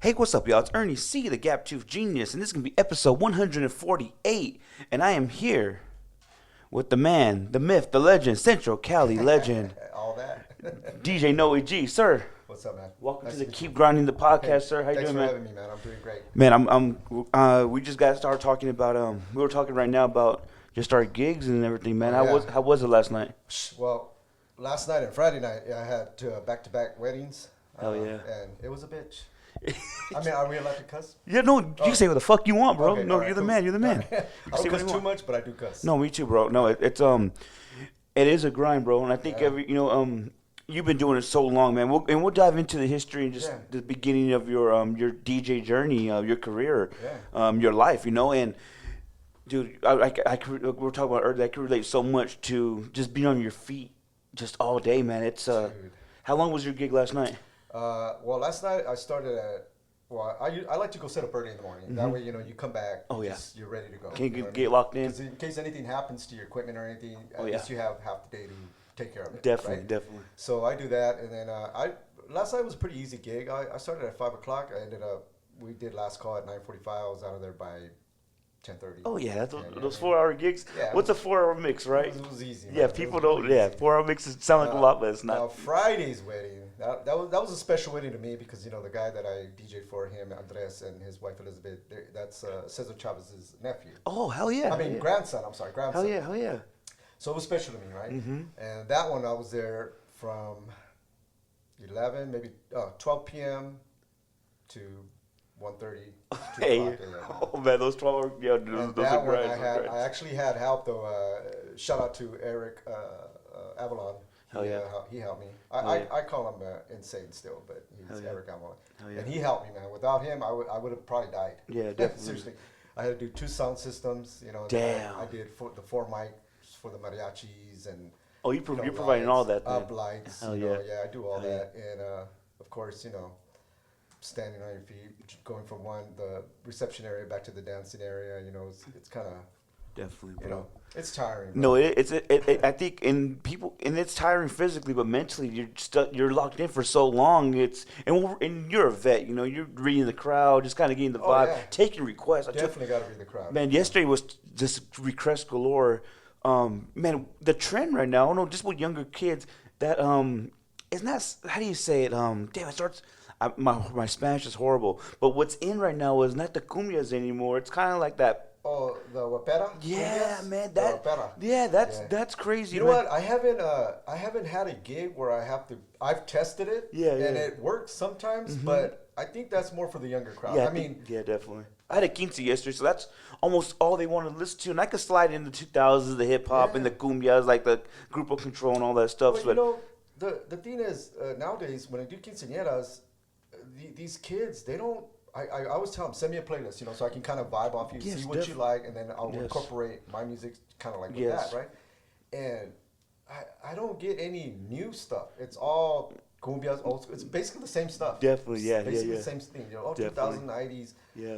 Hey, what's up, y'all? It's Ernie C, the Gap Tooth Genius, and this is going to be episode 148. And I am here with the man, the myth, the legend, Central Cali legend, All that. DJ Noe G. Sir, What's up, man? welcome Nice to the meet Keep you. Grinding the podcast, Hey, sir. How you thanks doing, for man? having me, man. I'm doing great. Man, we just got started talking about, we were talking right now about just our gigs and everything, man. Oh, How was it last night? Well, last night and Friday night, I had back-to-back weddings. Hell yeah. And it was a bitch. I mean, are we allowed to cuss? Yeah, no, you can say what the fuck you want, bro. Okay, No, all right, you're the cool. man. You're the man. I You don't say what cuss you too want. much, but I do cuss. No, me too, bro. No, it is a grind, bro. And I think Yeah. you've been doing it so long, man. We'll dive into the history and just Yeah. the beginning of your DJ journey, your career, Yeah. your life, and dude, we were talking about earlier. I can relate so much to just being on your feet just all day, man. It's Dude. how long was your gig last night? Well, last night I started at. Well, I like to go set up early in the morning. That way, you come back. Oh, yeah. You're ready to go. Can you know what get locked in? Because in case anything happens to your equipment or anything, at Oh, yeah. least you have half the day to take care of it. Definitely, right? definitely. So I do that, and then last night was a pretty easy gig. I started at 5 o'clock. We did last call at 9:45. I was out of there by 10:30. Oh yeah, Yeah, those yeah. 4 hour gigs. Yeah, What's a 4 hour mix, right? It was easy. Yeah, man. people It was don't. really Yeah, easy. 4 hour mixes sound like a lot, but it's Now not. Friday's wedding, that was a special wedding to me because the guy that I DJ'd for him, Andres, and his wife Elizabeth, that's Cesar Chavez's nephew. Oh hell yeah! I mean yeah. grandson. I'm sorry, grandson. Hell yeah! Hell yeah! So it was special to me, right? Mm-hmm. And that one I was there from 11, maybe 12 p.m. to 1:30. Hey, oh man, those 12 yeah, And those that are one great. I actually had help though. Shout out to Eric Avalon. Hell yeah. He helped me. Hell yeah. I call him insane still, but he's Hell yeah. Eric Avalon. Hell yeah. And he helped me, man. Without him, I would have probably died. Yeah, definitely. Seriously. I had to do 2 sound systems, Damn. I did the 4 mics for the mariachis and Oh, you're providing all that. up Then. lights. Hell Yeah, yeah. I do all Hell yeah. that. And of course, standing on your feet, going from the reception area back to the dancing area, it's kind of, Definitely, bro. it's tiring. No, bro. I think it's tiring physically, but mentally you're locked in for so long. And you're a vet, you're reading the crowd, just kind of getting the Oh, vibe, yeah. taking requests. Definitely got to read the crowd. Man, yesterday was just request galore. Man, the trend right now, I don't know, just with younger kids, that it's not. How do you say it? Damn, it starts. My Spanish is horrible, but what's in right now is not the cumbias anymore. It's kind of like that. Oh, the Wapera? Yeah, Cumbias? man, The Wapera. yeah, Yeah. that's crazy. You know man. what? I haven't had a gig where I've tested it. Yeah, and yeah. it works sometimes, but I think that's more for the younger crowd. Yeah, I mean, yeah, definitely. I had a quince yesterday, so that's almost all they want to listen to, and I could slide in the 2000s, the hip hop, and the Yeah. cumbias, like the Grupo Control and all that stuff. well, the thing is, nowadays when I do quinceañeras, these kids, they don't. I always tell them, send me a playlist, so I can kind of vibe off you, Yes, see what you like, and then I'll Yes. incorporate my music kind of like with Yes. that, right? And I don't get any new stuff. It's all cumbias, old school. It's basically the same stuff. Definitely, yeah, It's basically yeah. the same thing. All Definitely. 2090s. Yeah.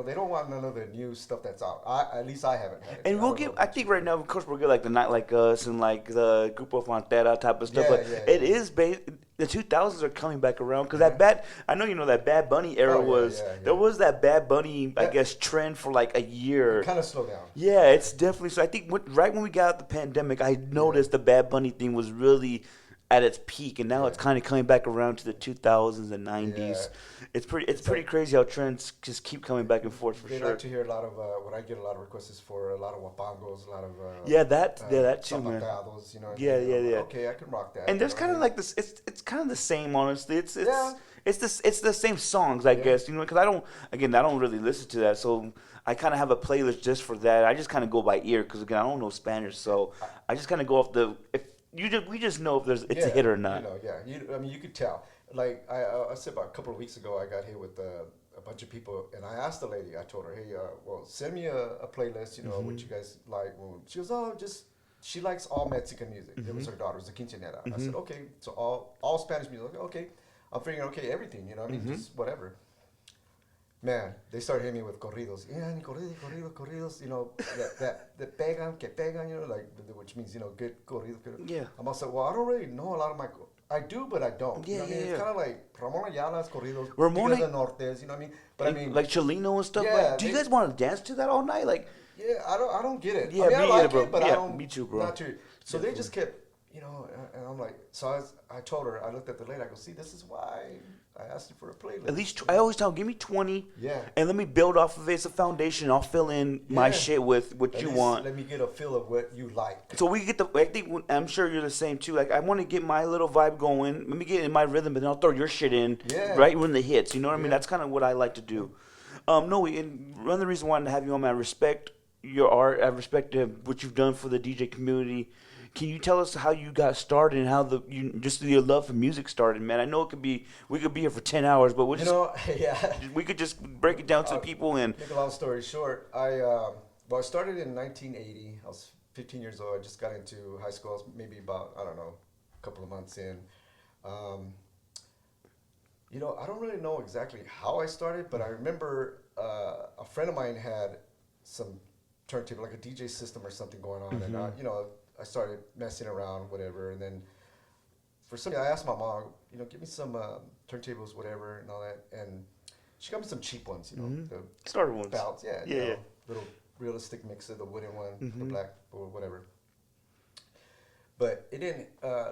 They don't want none of the new stuff that's out. At least I haven't had it. And we'll get. I think right now, of course, we'll get like the Night Like Us and like the Grupo Frontera type of stuff. Yeah, but yeah, it yeah. is the 2000s are coming back around because Yeah. I know that Bad Bunny era Oh, yeah, was. yeah, There yeah. was that Bad Bunny, I Yeah. guess, trend for like a year. Kind of slow down. Yeah, it's definitely. So I think right when we got out the pandemic, I noticed the Bad Bunny thing was really at its peak, and now it's Yeah. kind of coming back around to the 2000s and 90s. Yeah. It's pretty crazy how trends just keep coming back and forth for They sure. like to hear a lot of what I get a lot of requests is for a lot of wapangos, a lot of that too, man. zapateados, Yeah, yeah, yeah. Okay, I can rock that. And there's kind of what I like this. It's kind of the same, honestly. Yeah. It's the same songs, I Yeah. guess. Because I don't really listen to that, so I kind of have a playlist just for that. I just kind of go by ear because again, I don't know Spanish, so I just kind of go off we just know if it's a hit or not. You could tell. Like I said about a couple of weeks ago, I got hit with a bunch of people, and I asked the lady. I told her, "Hey, send me a playlist. What you guys like." She goes, "Oh, just." She likes all Mexican music. It was her daughter. It was a quinceañera. I said, "Okay, so all Spanish music." Okay, I'm figuring, okay, everything. Just whatever. Man, they started hitting me with corridos. Yeah, corridos. That pegan, que pegan. Which means good corridos. Yeah. I'm also well, I don't really know a lot of my I do, but I don't. Yeah, You know what I mean? yeah, It's kind of like Ramon Ayala's corridos, Ramon, Tigres del Nortes. You know what I mean? But I mean, like Chelino and stuff. yeah, Like, do you guys want to dance to that all night? Like, yeah, I don't get it. I yeah, mean, I me either, like bro. it, but I Yeah, don't. me too, bro. Not too. So they just kept, and I'm like, so I told her, I looked at the lady, I go, see, this is why I asked you for a playlist. At least I always tell them, give me 20, Yeah. and let me build off of it. It's a foundation. I'll fill in my Yeah. shit with what At you least want. let me get a feel of what you like. So we get the. I think I'm sure you're the same too. Like I want to get my little vibe going. Let me get in my rhythm, but then I'll throw your shit in. Yeah. Right when the hits. You know what I mean? Yeah. That's kind of what I like to do. No, and one of the reasons I wanted to have you on, man, I respect your art. I respect what you've done for the DJ community. Can you tell us how you got started and how just your love for music started, man? I know we could be here for 10 hours, but Yeah. we could just break it down to the people and. Make a long story short, I started in 1980. I was 15 years old. I just got into high school. I was maybe about, I don't know, a couple of months in. I don't really know exactly how I started, but I remember a friend of mine had some turntable, like a DJ system or something going on, and I started messing around, whatever, and then for some reason I asked my mom, give me some turntables, whatever, and all that, and she got me some cheap ones, the Starter ones. belts, Yeah. little realistic mixer, the wooden one, the black or whatever. But it didn't.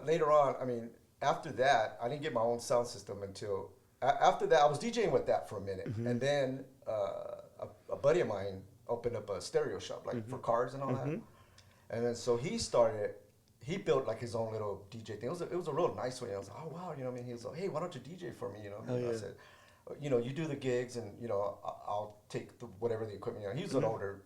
Later on, I mean, after that, I didn't get my own sound system until after that. I was DJing with that for a minute, and then a buddy of mine opened up a stereo shop, like for cars and all that. And then so he built like his own little DJ thing. It was a real nice one. I was like, oh wow, I mean, he was like, hey, why don't you DJ for me? I said, you do the gigs, and I'll take whatever the equipment. He's an older,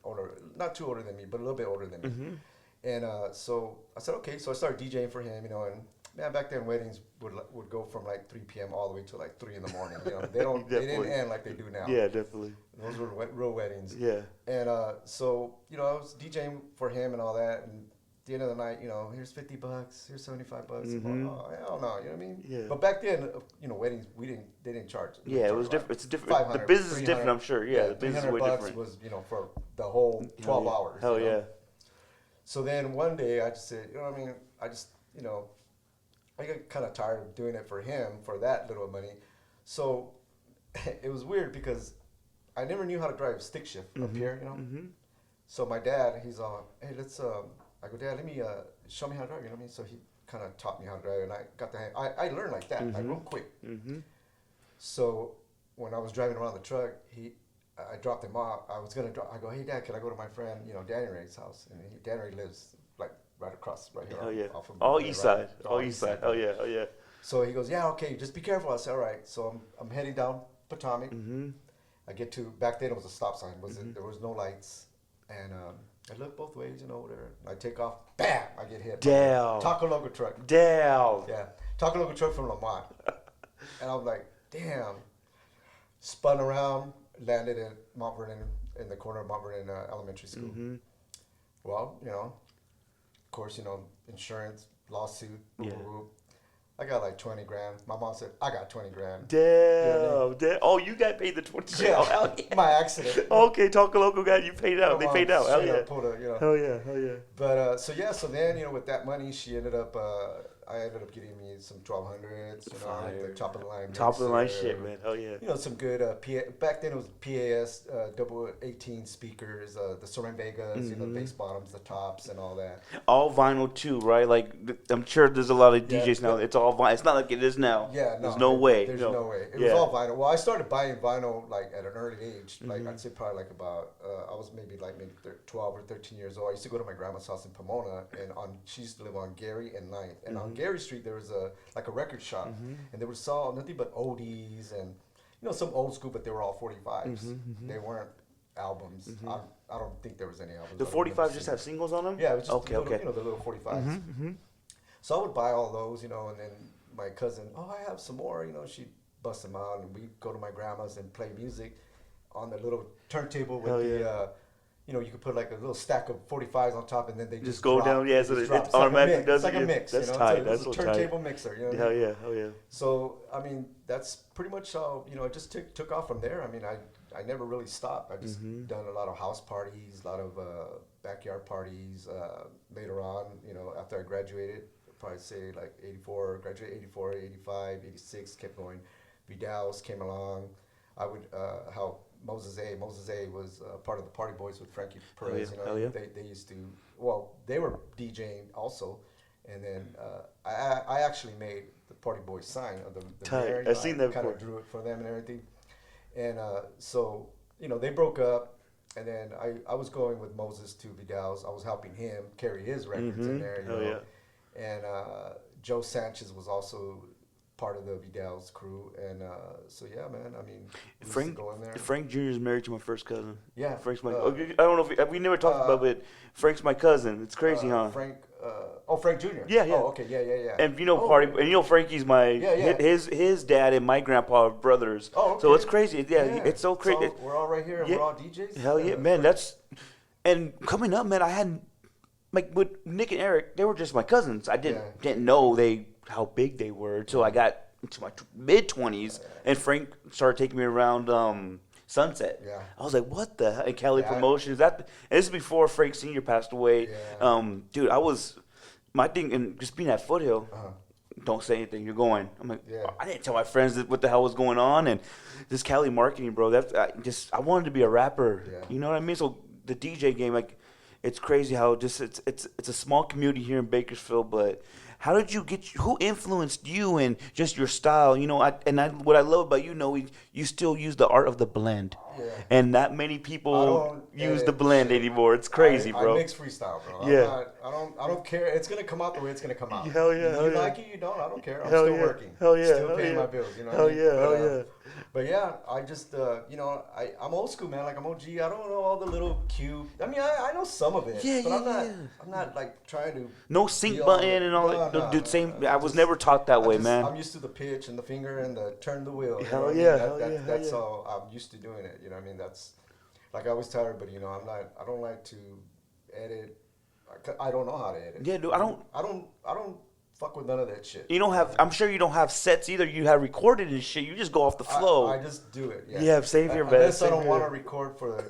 not too older than me, but a little bit older than me. And so I said, okay. So I started DJing for him, and man, back then weddings would go from like 3 p.m. all the way to like 3 in the morning. They didn't end like they do now. Yeah, definitely. Those were real weddings. Yeah. And so I was DJing for him and all that, and at the end of the night, here's $50, here's $75. Oh, hell no, you know what I mean? Yeah. But back then, weddings they didn't charge. Yeah, it was different. It's different. The business is different, I'm sure. Yeah, the business is way different. was for the whole 12 hours. Hell yeah. So then one day I just said, I just I got kind of tired of doing it for him for that little money. So it was weird because I never knew how to drive stick shift up here, So my dad, he's all, hey, let's. I go, Dad, let me show me how to drive. You know what I mean? So he kind of taught me how to drive, and I got the hang. I learned like that, like real quick. So when I was driving around the truck, I dropped him off. I was gonna I go, hey Dad, can I go to my friend, Danny Ray's house? And Danny Ray lives like right across right here. Oh yeah. Off of All there, east right? side. All east side. Oh yeah. Oh yeah. So he goes, yeah, okay, just be careful. I said, all right. So I'm heading down Potomac. I get to, back then it was a stop sign. There was no lights, and I look both ways, whatever. I take off, bam, I get hit. Damn. Taco Loco truck. Damn. Yeah, Taco Loco truck from Lamont. And I'm like, damn. Spun around, landed in Mount Vernon, in the corner of Mount Vernon Elementary School. Well, of course, insurance, lawsuit, whoop, whoop. I got like 20 grand. My mom said, I got 20 grand. Damn. You know what I mean? Damn. Oh, you got paid the 20 grand. Yeah, Oh, hell yeah. my accident. Okay, Taco Loco got you paid out. My They mom paid out. Hell straight yeah. up pulled a, Hell yeah. Hell yeah. But so then with that money, she ended up. I ended up getting me some 1200s. The top of the line. Top of the line mixer, shit, man. Hell yeah. Some good back then it was PAS double 18 speakers, the Soren Vegas, the bass bottoms, the tops, and all that. All vinyl too, right? Like I'm sure there's a lot of Yeah, DJs now. It's all vinyl. It's not like it is now. Yeah, There's no way. There's no way. It Yeah. was all vinyl. Well, I started buying vinyl like at an early age. Like I'd say probably like about I was maybe 12 or 13 years old. I used to go to my grandma's house in Pomona, and she used to live on Gary and 9th. And on Gary Street there was a record shop, and they would sell nothing but oldies and some old school, but they were all 45s. They weren't albums. I don't think there was any albums. The 45s just have singles on them? Yeah, it was just okay, the little, okay. the little 45s. So I would buy all those, and then my cousin, I have some more, she'd bust them out, and we'd go to my grandma's and play music on the little turntable with you could put like a little stack of 45s on top, and then they just go drop. down. Yeah, so Just it drop. automatically does It's like it. a mix. That's tight. It's a turntable mixer. Hell yeah. Hell yeah. So I mean, that's pretty much how it just took off from there. I mean, I never really stopped. I just done a lot of house parties, a lot of backyard parties. Later on, after I graduated probably say like 84, graduated 84, 85, 86, kept going. Vidal's came along. I would, how Moses A was part of the Party Boys with Frankie Perez. Hell yeah. They used to, well, they were DJing also. And then I actually made the Party Boys sign of the mayor. I've seen that kind before. of drew it for them and everything. And so, they broke up. And then I was going with Moses to Vidal's. I was helping him carry his records in there. Yeah. And Joe Sanchez was also part of the Vidal's crew. And so, yeah, man, I mean, we used to go in there. Frank Jr. is married to my first cousin. Yeah. Frank's my, I don't know if we never talked about it. Frank's my cousin. It's crazy, huh? Frank Jr. Yeah. Oh, okay, yeah. And Frankie's my his dad and my grandpa are brothers. Oh, okay. So it's crazy. Yeah, it's so crazy. So we're all right here and we're all DJs? Hell yeah, man. And coming up, man, I hadn't, like with Nick and Eric, they were just my cousins. I didn't know how big they were until I got into my mid-20s and Frank started taking me around Sunset. Yeah. I was like, what the hell? And Cali Promotions. And this is before Frank Sr. passed away. Yeah. Dude, my thing, and just being at Foothill, don't say anything, you're going. I'm like, I didn't tell my friends what the hell was going on. And this Cali marketing, bro, I wanted to be a rapper. Yeah. You know what I mean? So the DJ game, like, it's crazy how it's a small community here in Bakersfield, but how did who influenced you and just your style? What I love about you still use the art of the blend. Yeah. And not many people use the blend anymore. It's crazy, bro. I mix freestyle, bro. Yeah. I don't care. It's gonna come out the way it's gonna come out. Hell yeah. You like it, you don't. I don't care. I'm still working. Hell yeah. Still paying my bills. You know. Hell yeah. But yeah, I just I'm old school, man. Like I'm OG. I don't know all the little cue. I mean, I know some of it. Yeah, but yeah, I'm not like trying to. No sync button and all that. Dude, same. I was never taught that way, man. I'm used to the pitch and the finger and the turn the wheel. Hell yeah. That's how I'm used to doing it. You know what I mean? That's like I always tell everybody. I don't like to edit. I don't know how to edit. Yeah, dude. I don't fuck with none of that shit. You don't have. I'm sure you don't have sets either. You have recorded and shit. You just go off the flow. I just do it. Yeah. Yeah, save your best. Unless I don't want to record for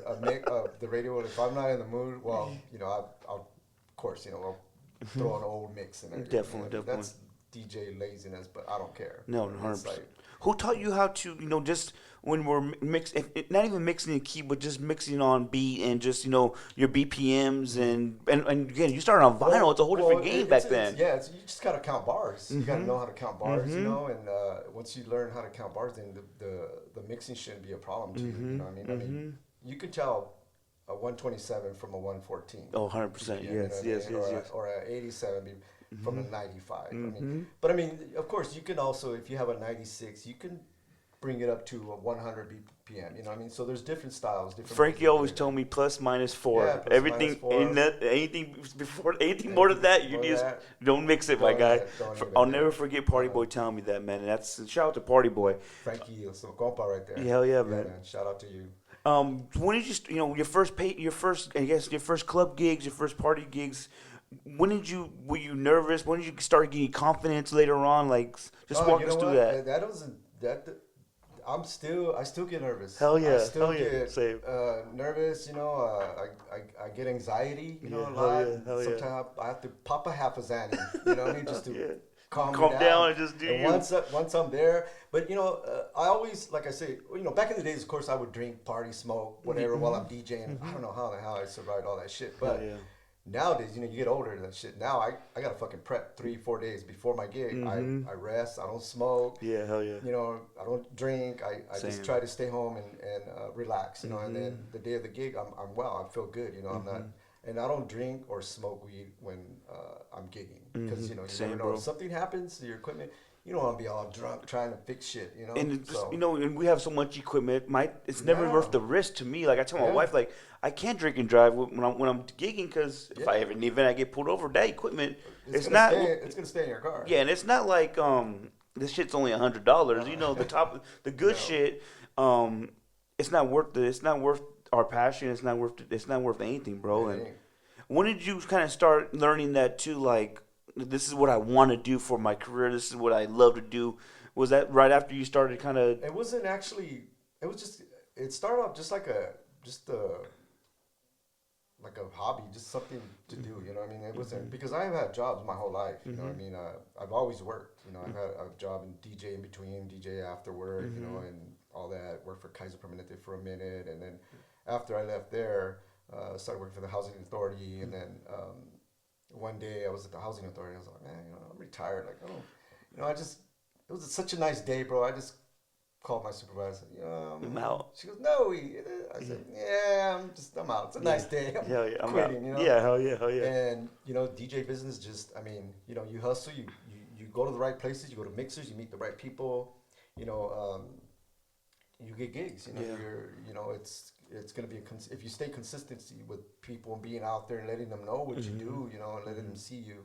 the radio. If I'm not in the mood, well, I'll of course, I'll throw an old mix in there. Definitely. That's DJ laziness, but I don't care. No, 100%. Who taught you how to, just when we're not even mixing in key, but just mixing on beat and just, your BPMs and again, you started on vinyl. It's a whole different game back then. You just got to count bars. You got to know how to count bars, and once you learn how to count bars, then the mixing shouldn't be a problem to you. You know what I mean? I mean, you can tell a 127 from a 114. Oh, 100%. Yes. Or a 87 from a 95. I mean, but I mean, of course, you can also, if you have a 96, you can bring it up to a 100 BPM. You know what I mean? So there's different styles. Frankie always told me ±4. Yeah, everything anything more than that, don't mix it, my guy. I'll never forget Party Boy telling me that, man. And that's shout out to Party Boy. Frankie, so compa right there. Hell yeah, man. Shout out to you. When did you, your first club gigs, your first party gigs? Were you nervous? When did you start getting confidence later on? Like, just walk us through that. I still get nervous. Hell yeah. I still get Same. Nervous, I get anxiety, a lot. Sometimes I have to pop a half a Xanny, you know what I mean? Just to calm down and just do and once I'm there. But, I always, like I say, back in the days, of course, I would drink, party, smoke, whatever, while I'm DJing. I don't know how the hell I survived all that shit. But nowadays, you get older and that shit. Now I got to fucking prep 3-4 days before my gig. I rest. I don't smoke. Yeah, hell yeah. I don't drink. I just try to stay home and relax. And then the day of the gig, I'm well. I feel good. I'm not. And I don't drink or smoke weed when I'm gigging because you never know. If something happens to your equipment, you don't want to be all drunk trying to fix shit. And and we have so much equipment. It's never worth the risk to me. Like I tell my wife, like I can't drink and drive when I'm gigging because if I have an event, I get pulled over. That equipment, it's gonna stay in your car. Yeah, and it's not like this shit's only $100. The good shit. It's not worth it. It's not worth our passion. It's not worth anything, bro. And when did you kind of start learning that too? Like, this is what I want to do for my career. This is what I love to do. Was that right after you started kind of? It wasn't actually. It was just. It started off just like like a hobby, just something to do. You know what I mean? It wasn't because I've had jobs my whole life. You know what I mean? I've always worked. You know, I've had a job in DJ in between, DJ after work. You know, and all that. Worked for Kaiser Permanente for a minute, and then after I left there, started working for the housing authority, and then one day I was at the housing authority. I was like, man, you know, I'm retired. Like, I don't, you know, it was such a nice day, bro. I just called my supervisor. I'm out. She goes, no. I said, yeah, I'm out. It's a nice day. I'm Hell yeah, I'm quitting, out. you know? Yeah, hell yeah, hell yeah. And, you know, DJ business just, I mean, you know, you hustle, you go to the right places, you go to mixers, you meet the right people, you know, you get gigs, you know, you know, it's going to be, if you stay consistency with people and being out there and letting them know what you do, you know, and letting them see you,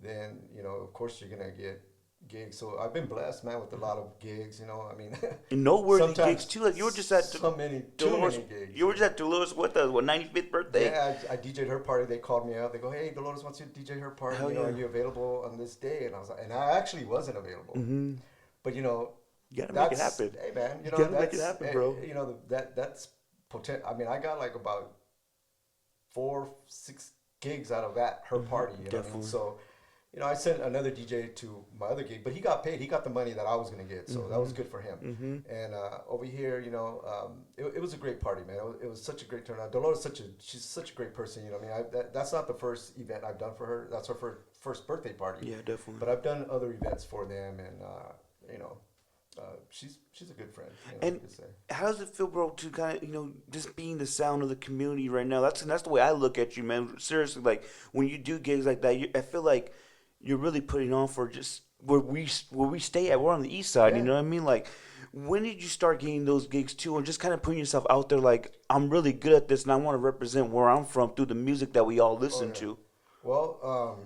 then, you know, of course you're going to get gigs. So I've been blessed, man, with a lot of gigs, you know, I mean. And noteworthy gigs too. Like you were just at too many gigs. You were just at Dolores with us, 95th birthday? Yeah, I DJ'd her party. They called me out. They go, hey, Dolores wants you to DJ her party. Hell you know, yeah. are you available on this day? And I was like, and I actually wasn't available. But, you know, you gotta make it happen. Hey, man, you know, gotta make it happen, bro. You know, that's potential. I mean, I got like about 4-6 gigs out of her party. You know what I mean? So, you know, I sent another DJ to my other gig, but he got paid. He got the money that I was going to get. So that was good for him. And over here, you know, it was a great party, man. It was such a great turnout. Dolores, she's such a great person. You know what I mean? That's not the first event I've done for her. That's her first birthday party. Yeah, definitely. But I've done other events for them, and, you know, she's a good friend. You know, and how does it feel, bro, to kind of, you know, just being the sound of the community right now? That's the way I look at you, man. Seriously, like when you do gigs like that, I feel like you're really putting on for just where we stay at. We're on the east side, you know what I mean? Like, when did you start getting those gigs too, and just kind of putting yourself out there? Like, I'm really good at this, and I want to represent where I'm from through the music that we all listen to. Well,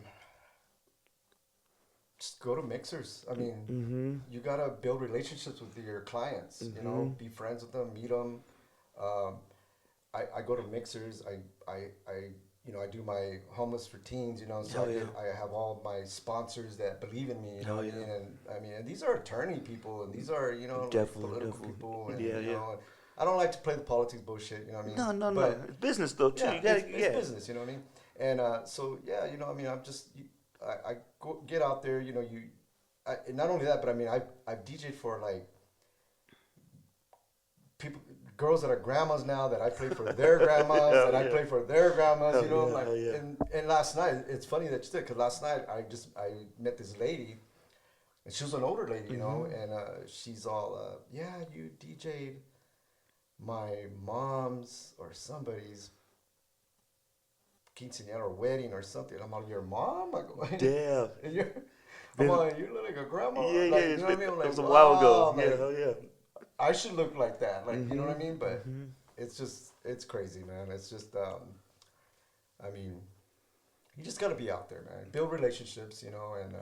just go to mixers. I mean, you gotta build relationships with your clients. You know, be friends with them, meet them. I go to mixers. I you know, I do my homeless for teens, you know, so I have all my sponsors that believe in me, you know what I mean? And I mean, and these are attorney people, and these are, you know, political people, and, you know, I don't like to play the politics bullshit, you know what I mean? No. It's business, though, too. Yeah, it's business, you know what I mean? And so, yeah, you know, I mean, I go get out there, you know, not only that, but I mean, I've DJed for, like, girls that are grandmas now, that I play for their grandmas, that I play for their grandmas, you know, like, and last night, it's funny that you said, because last night I met this lady, and she was an older lady, you know, and she's all, yeah, you DJ'd my mom's or somebody's quinceañera or wedding or something. I'm like, your mom? I go, damn. And I'm like, you look like a grandma? Yeah, like, yeah, you know what I mean? I'm like, it was a while ago. Like, yeah, hell yeah. I should look like that, like, you know what I mean? But it's crazy, man. It's just, I mean, you just gotta be out there, man. Build relationships, you know, and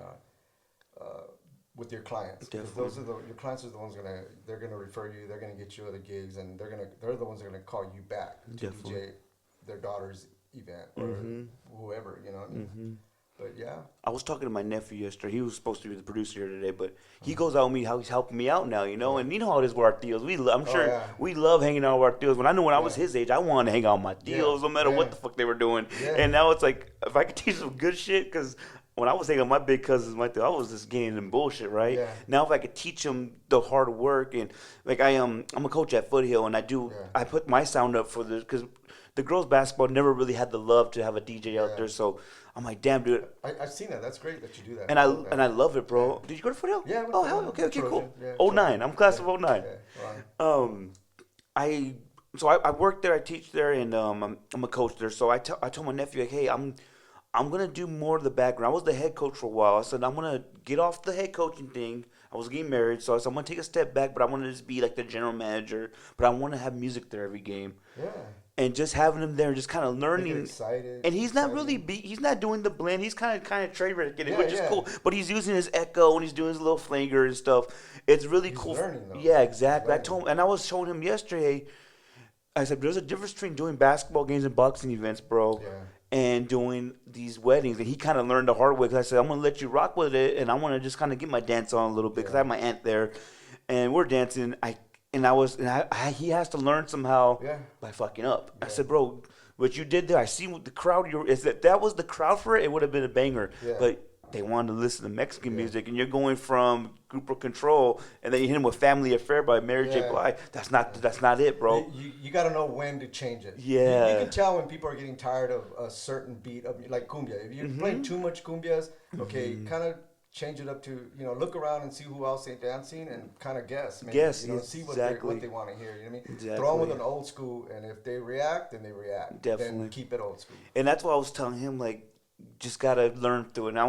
with your clients. Because your clients are the ones they're gonna refer you. They're gonna get you other gigs, and they're the ones that are gonna call you back to DJ their daughter's event or whoever, you know what I mean? But yeah. I was talking to my nephew yesterday. He was supposed to be the producer here today, but he goes out with me how he's helping me out now, you know? And you know how it is with our deals. I'm sure we love hanging out with our deals. When I was his age, I wanted to hang out with my deals no matter what the fuck they were doing. Yeah. And now it's like, if I could teach some good shit, because when I was hanging out with my big cousins, I was just getting them bullshit, right? Yeah. Now if I could teach them the hard work, and like I'm a coach at Foothill, and I put my sound up for this, because the girls' basketball never really had the love to have a DJ out there, so I'm like, damn, dude. I've seen that. That's great that you do that. And I love it, bro. Yeah. Did you go to Foothill? Yeah. Oh, hell, okay, cool. Yeah, 09. I'm class of 09. Yeah. I work there. I teach there, and I'm a coach there. So I told my nephew, like, hey, I'm gonna do more of the background. I was the head coach for a while. I said I'm gonna get off the head coaching thing. I was getting married, so I said I'm gonna take a step back, but I want to just be like the general manager. But I want to have music there every game. Yeah. And just having him there, and just kind of learning. Excited, and he's not really he's not doing the blend. He's kind of trade wrecking it, which is cool. But he's using his echo, and he's doing his little flanger and stuff. It's really cool. Learning, though. Yeah, exactly. I was showing him yesterday. I said, there's a difference between doing basketball games and boxing events, bro. Yeah. And doing these weddings, and he kind of learned the hard way, because I said, I'm gonna let you rock with it, and I want to just kind of get my dance on a little bit, because I have my aunt there, and we're dancing. He has to learn somehow by fucking up. I said, bro, what you did there. I see what the crowd. Is that was the crowd for it? It would have been a banger. Yeah. But they wanted to listen to Mexican Yeah. music, and you're going from Grupo Control, and then you hit him with Family Affair by Mary J. Yeah. Blige. That's not it, bro. You got to know when to change it. Yeah. You can tell when people are getting tired of a certain beat of like cumbia. If you're playing too much cumbias, okay, kind of change it up to, you know, look around and see who else ain't dancing and kind of guess. Maybe, Guess, you know, yes, see what exactly. they want to hear. You know what I mean? Exactly. Throw them with an old school, and if they react, then they react. Definitely. Then keep it old school. And that's why I was telling him, like, just gotta learn through it. And I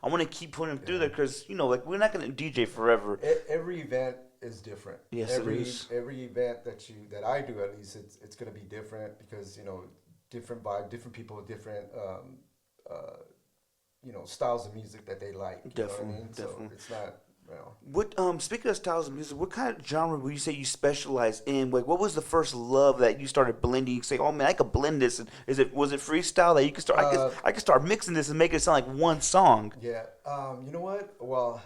wanna keep putting him through there because, you know, like, we're not gonna DJ forever. Every event is different. Yes, every, it is. Every event that I do, at least, it's gonna be different because, you know, different vibe, different people, different you know, styles of music that they like. You Definitely, know what I mean? definitely. So it's not, you know. What speaking of styles of music, what kind of genre would you say you specialize in? Like, what was the first love that you started blending? You say, "Oh man, I could blend this." And was it freestyle that you could start? I could start mixing this and make it sound like one song. Yeah. You know what? Well,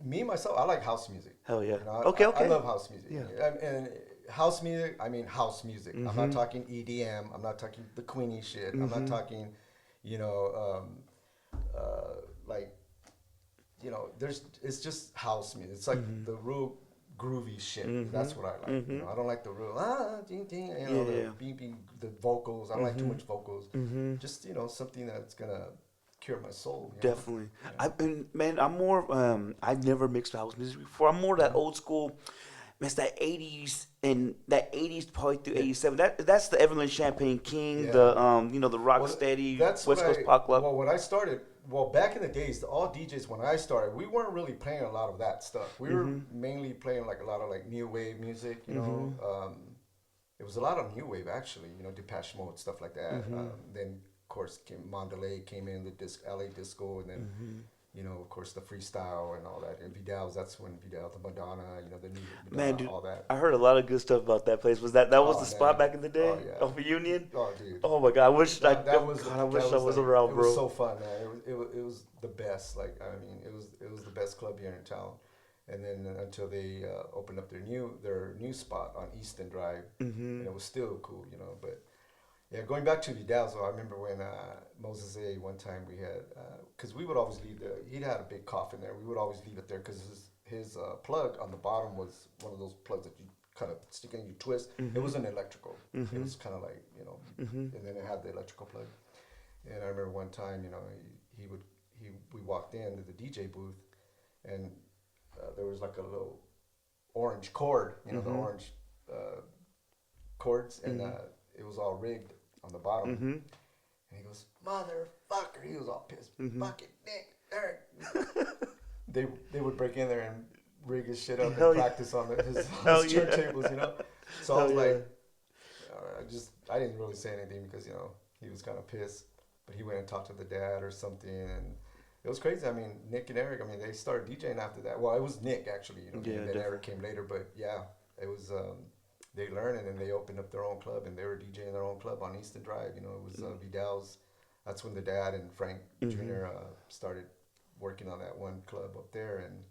me myself, I like house music. Hell yeah. You know, Okay. I love house music. Yeah. And house music, I mean house music. I'm not talking EDM. I'm not talking the Queenie shit. I'm not talking, you know, like, you know, it's just house music. It's like the real groovy shit. That's what I like. You know, I don't like the real ding ding. You know, the beeping, the vocals. I don't like too much vocals. Just, you know, something that's gonna cure my soul. You know? Definitely. I'm more. I've never mixed house music before. I'm more that old school. Man, it's that '80s and that '80s probably through '87. That's the Evelyn Champagne King. Yeah. The you know, the Rocksteady That's West what Coast Pop Club. Well, when I started, back in the days, all DJs when I started, we weren't really playing a lot of that stuff. We were mainly playing like a lot of like new wave music. You know, it was a lot of new wave actually. You know, Depeche Mode, stuff like that. Then of course Mondelez came in, the LA disco, and then. You know, of course, the freestyle and all that. And Vidal's, that's when Vidal, the Madonna, you know, the new Madonna, Man, dude, all that. I heard a lot of good stuff about that place. Was that was the spot back in the day? Oh, yeah. Off of Union? Oh, dude. Oh my God, I wish I was like, around, bro. It was so fun, man. It was the best. Like, I mean, it was the best club here in town. And then until they opened up their new spot on Easton Drive, and it was still cool, you know. But yeah, going back to Vidal's, I remember when Moses A. one time we had, because we would always leave he'd had a big coffin there. We would always leave it there because his plug on the bottom was one of those plugs that you kind of stick in, you twist. It wasn't electrical. It was kind of like, you know, and then it had the electrical plug. And I remember one time, you know, we walked into the DJ booth, and there was like a little orange cord, you know, the orange cords, and it was all rigged on the bottom. And he goes, "Motherfucker!" He was all pissed. Fucking Nick, Eric. They would break in there and rig his shit up and practice on his turntables, you know. So I was like, I didn't really say anything because, you know, he was kind of pissed. But he went and talked to the dad or something, and it was crazy. I mean, Nick and Eric, I mean, they started DJing after that. Well, it was Nick actually, you know, and then Eric came later. But yeah, it was. They learned, and then they opened up their own club, and they were DJing their own club on Easton Drive. You know, it was Vidal's. That's when the dad and Frank Jr. Started working on that one club up there, and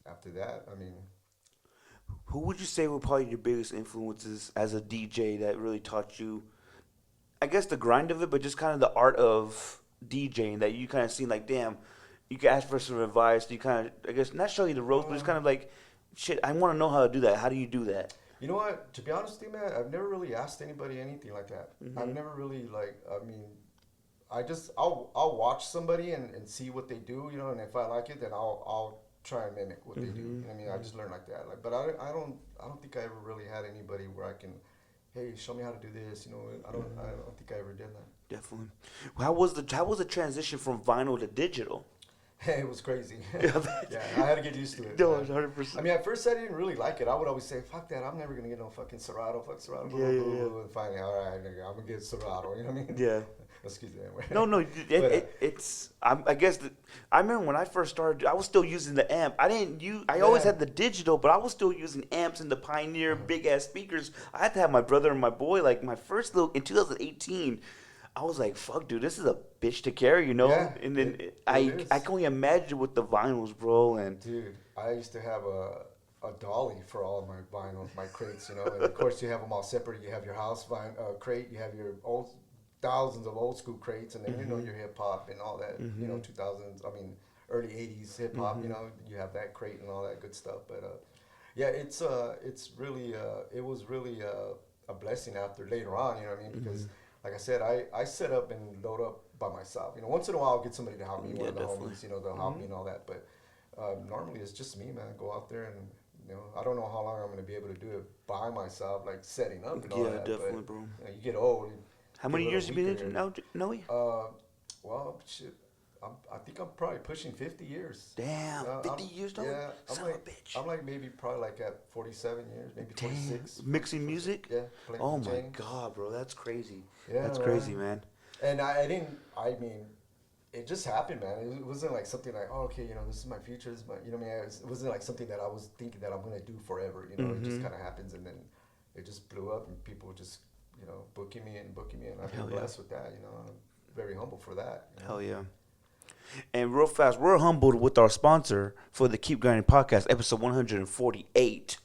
after that, I mean, who would you say were probably your biggest influences as a DJ that really taught you, I guess, the grind of it, but just kind of the art of DJing that you kind of seen, like, damn, you can ask for some advice. You kind of, I guess, not show you the ropes, but it's kind of like, shit, I want to know how to do that. How do you do that? You know what? To be honest with you, man, I've never really asked anybody anything like that. I've never really, like, I mean, I'll watch somebody and see what they do, you know, and if I like it, then I'll try and mimic what they do. You know what I mean, I just learn like that. Like, but I don't think I ever really had anybody where I can, hey, show me how to do this. You know, I don't think I ever did that. Definitely. How was the transition from vinyl to digital? It was crazy. Yeah, I had to get used to it. No, 100%. I mean, at first I didn't really like it. I would always say, fuck that, I'm never going to get no fucking Serato, fuck Serato, blah, blah, blah. And finally, all right, nigga, I'm going to get Serato, you know what I mean? Yeah. Excuse me. Anyway. No, I guess I remember when I first started, I was still using the amp. I always had the digital, but I was still using amps and the Pioneer big ass speakers. I had to have my brother and my boy, like my first little, in 2018, I was like, fuck, dude, this is a bitch to carry, you know? Yeah, and then I can only imagine with the vinyls, bro. And dude, I used to have a dolly for all of my vinyl, my crates, you know. And of course, you have them all separate. You have your house crate, you have your old thousands of old school crates, and then you know your hip hop and all that, you know, 2000s. I mean, early 80s hip hop. You know, you have that crate and all that good stuff. But yeah, it's really it was really a blessing after later on. You know what I mean? Because like I said, I set up and load up by myself. You know, once in a while I'll get somebody to help me, one of the homies. You know, they'll help me and all that. But normally it's just me, man. Go out there and, you know, I don't know how long I'm gonna be able to do it by myself, like setting up and all that. Definitely, but, bro. You know, you get old. How many years you been into now, Noe? Well, shit. I think I'm probably pushing 50 years. Damn, 50 years, though? Yeah, Son of a bitch. I'm like maybe probably like at 47 years, maybe 26. Mixing music? Yeah. Playing Oh DJing. my God, bro, that's crazy. Yeah, That's crazy, man. And I mean, it just happened, man. It wasn't like something like, oh, okay, you know, this is my future. This is my, you know what I mean? It wasn't like something that I was thinking that I'm going to do forever. You know, it just kind of happens, and then it just blew up, and people were just, you know, booking me. And I've been blessed with that, you know. I'm very humble for that. You know? Hell yeah. And real fast, we're humbled with our sponsor for the Keep Grinding podcast, episode 148.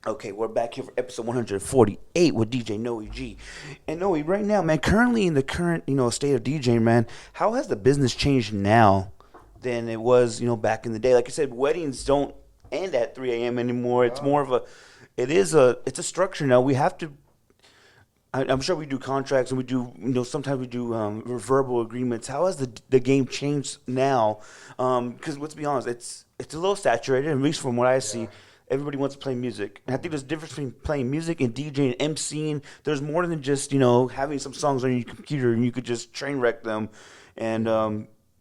Okay, we're back here for episode 148 with DJ Noe G. And Noe, right now, man, currently in the current, you know, state of DJing, man, how has the business changed now than it was, you know, back in the day? Like I said, weddings don't end at 3 a.m. anymore. It's more of it's a structure now. We have to, I'm sure we do contracts and we do, you know, sometimes we do verbal agreements. How has the game changed now? Because let's be honest, it's a little saturated, at least from what I see. Everybody wants to play music. And I think there's a difference between playing music and DJing and MCing. There's more than just, you know, having some songs on your computer and you could just train wreck them and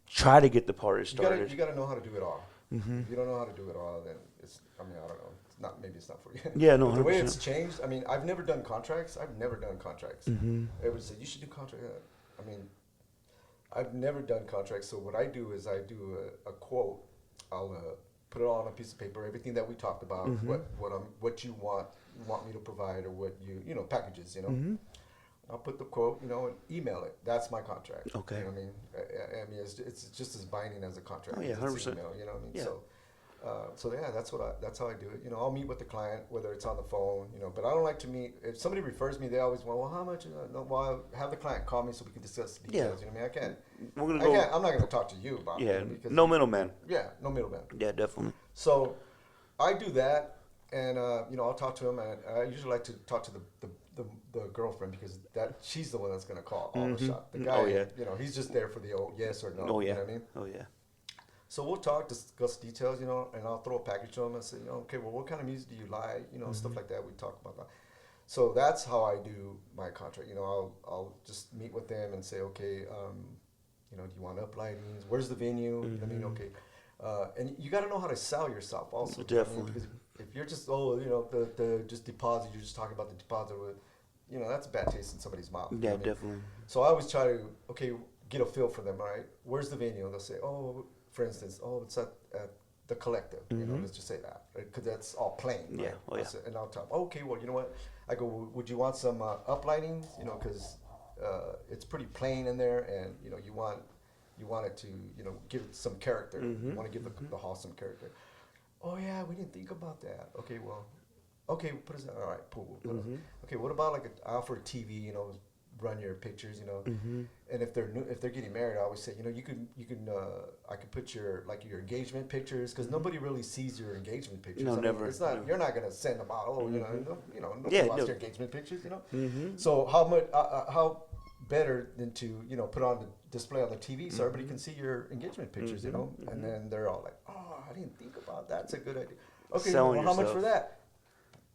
try to get the party started. You gotta know how to do it all. If you don't know how to do it all, then I don't know. Maybe it's not for you. Yeah, no, but the way 100%. it's changed, I mean, I've never done contracts. Everybody said, you should do contracts. I mean, I've never done contracts. So what I do is I do a quote. I'll put it all on a piece of paper, everything that we talked about, what you want me to provide, or what you know, packages, you know. I'll put the quote, you know, and email it. That's my contract. Okay. You know what I mean? It's just as binding as a contract. Oh yeah, 100%. Email, you know what I mean? Yeah. So yeah, that's how I do it. You know, I'll meet with the client, whether it's on the phone, you know, but I don't like to meet. If somebody refers me, they always want, well, how much? No, well, have the client call me so we can discuss the details. You know what I mean? I'm not going to talk to you about it. No middleman. Yeah, no middleman. Yeah, definitely. So I do that, and you know, I'll talk to him, and I usually like to talk to the girlfriend, because she's the one that's going to call all the shots. The guy, you know, he's just there for the yes or no. Oh yeah. You know what I mean? Oh yeah. So we'll discuss details, you know, and I'll throw a package to him and say, you know, okay, well, what kind of music do you like? You know, stuff like that. We talk about that. So that's how I do my contract. You know, I'll just meet with them and say, okay, you know, do you want uplightings? Where's the venue? You know what I mean? Okay. And you got to know how to sell yourself also. Definitely. I mean, because if you're just, you know, the just deposit, you're just talking about the deposit with, you know, that's a bad taste in somebody's mouth. Yeah, definitely. So I always try to, okay, get a feel for them, all right? Where's the venue? And they'll say, oh, for instance, it's at the Collective. You know, let's just say that, because that's all plain. Yeah. Right? Oh yeah. And I'll tell them, okay, well, you know what? I go, would you want some uplighting? You know, because it's pretty plain in there, and you know, you want it to, you know, give it some character. You want to give the hall some character. Oh yeah, we didn't think about that. Okay, well, okay, put us. All right, cool. Okay, what about like I offer TV? You know, run your pictures, you know, and if they're getting married, I always say, you know, you can I could put your engagement pictures, because nobody really sees your engagement pictures. No, never. It's not. You're not gonna send them out. Oh, you know, nobody Yeah, wants your engagement pictures, you know. So how better than to, you know, put on the display on the TV so everybody can see your engagement pictures, you know, and then they're all like, oh, I didn't think about that. That's a good idea. Okay, well, how much for that?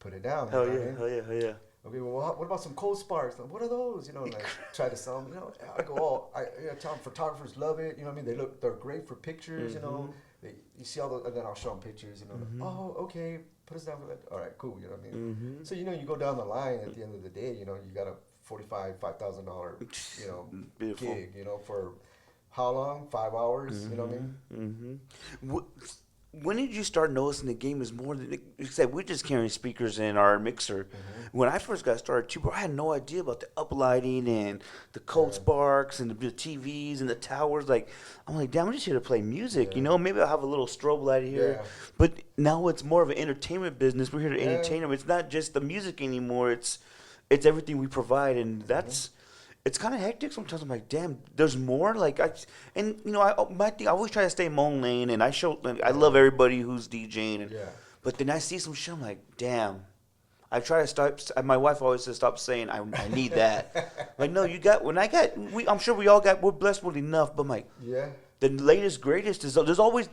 Put it down. Hell yeah, hell yeah, hell yeah. Okay, well, what about some cold sparks? What are those? You know, and I try to sell them. You know, I go, I tell them photographers love it. You know what I mean? They're great for pictures. You know, you see all the, and then I'll show them pictures. You know, oh, okay, put us down for that. All right, cool. You know what I mean? So you know, you go down the line at the end of the day. You know, you got a $5,000, you know, Beautiful. gig. You know, for how long? 5 hours. You know what I mean? when did you start noticing the game is more than you said? We're just carrying speakers in our mixer. When I first got started, too, bro, I had no idea about the uplighting and the cold sparks and the TVs and the towers. Like, I'm like, damn, I'm just here to play music. You know, maybe I'll have a little strobe light here. But now it's more of an entertainment business. We're here to entertain them. It's not just the music anymore. It's everything we provide, and that's. It's kind of hectic sometimes. I'm like, damn, there's more. Like my thing, I always try to stay in my own lane, and I love everybody who's DJing, but then I see some shit. I'm like, damn. I try to stop. My wife always says, stop saying I need that. Like, no, you got. When I got, I'm sure we all got. We're blessed with enough, but I'm like, the latest greatest is there's always.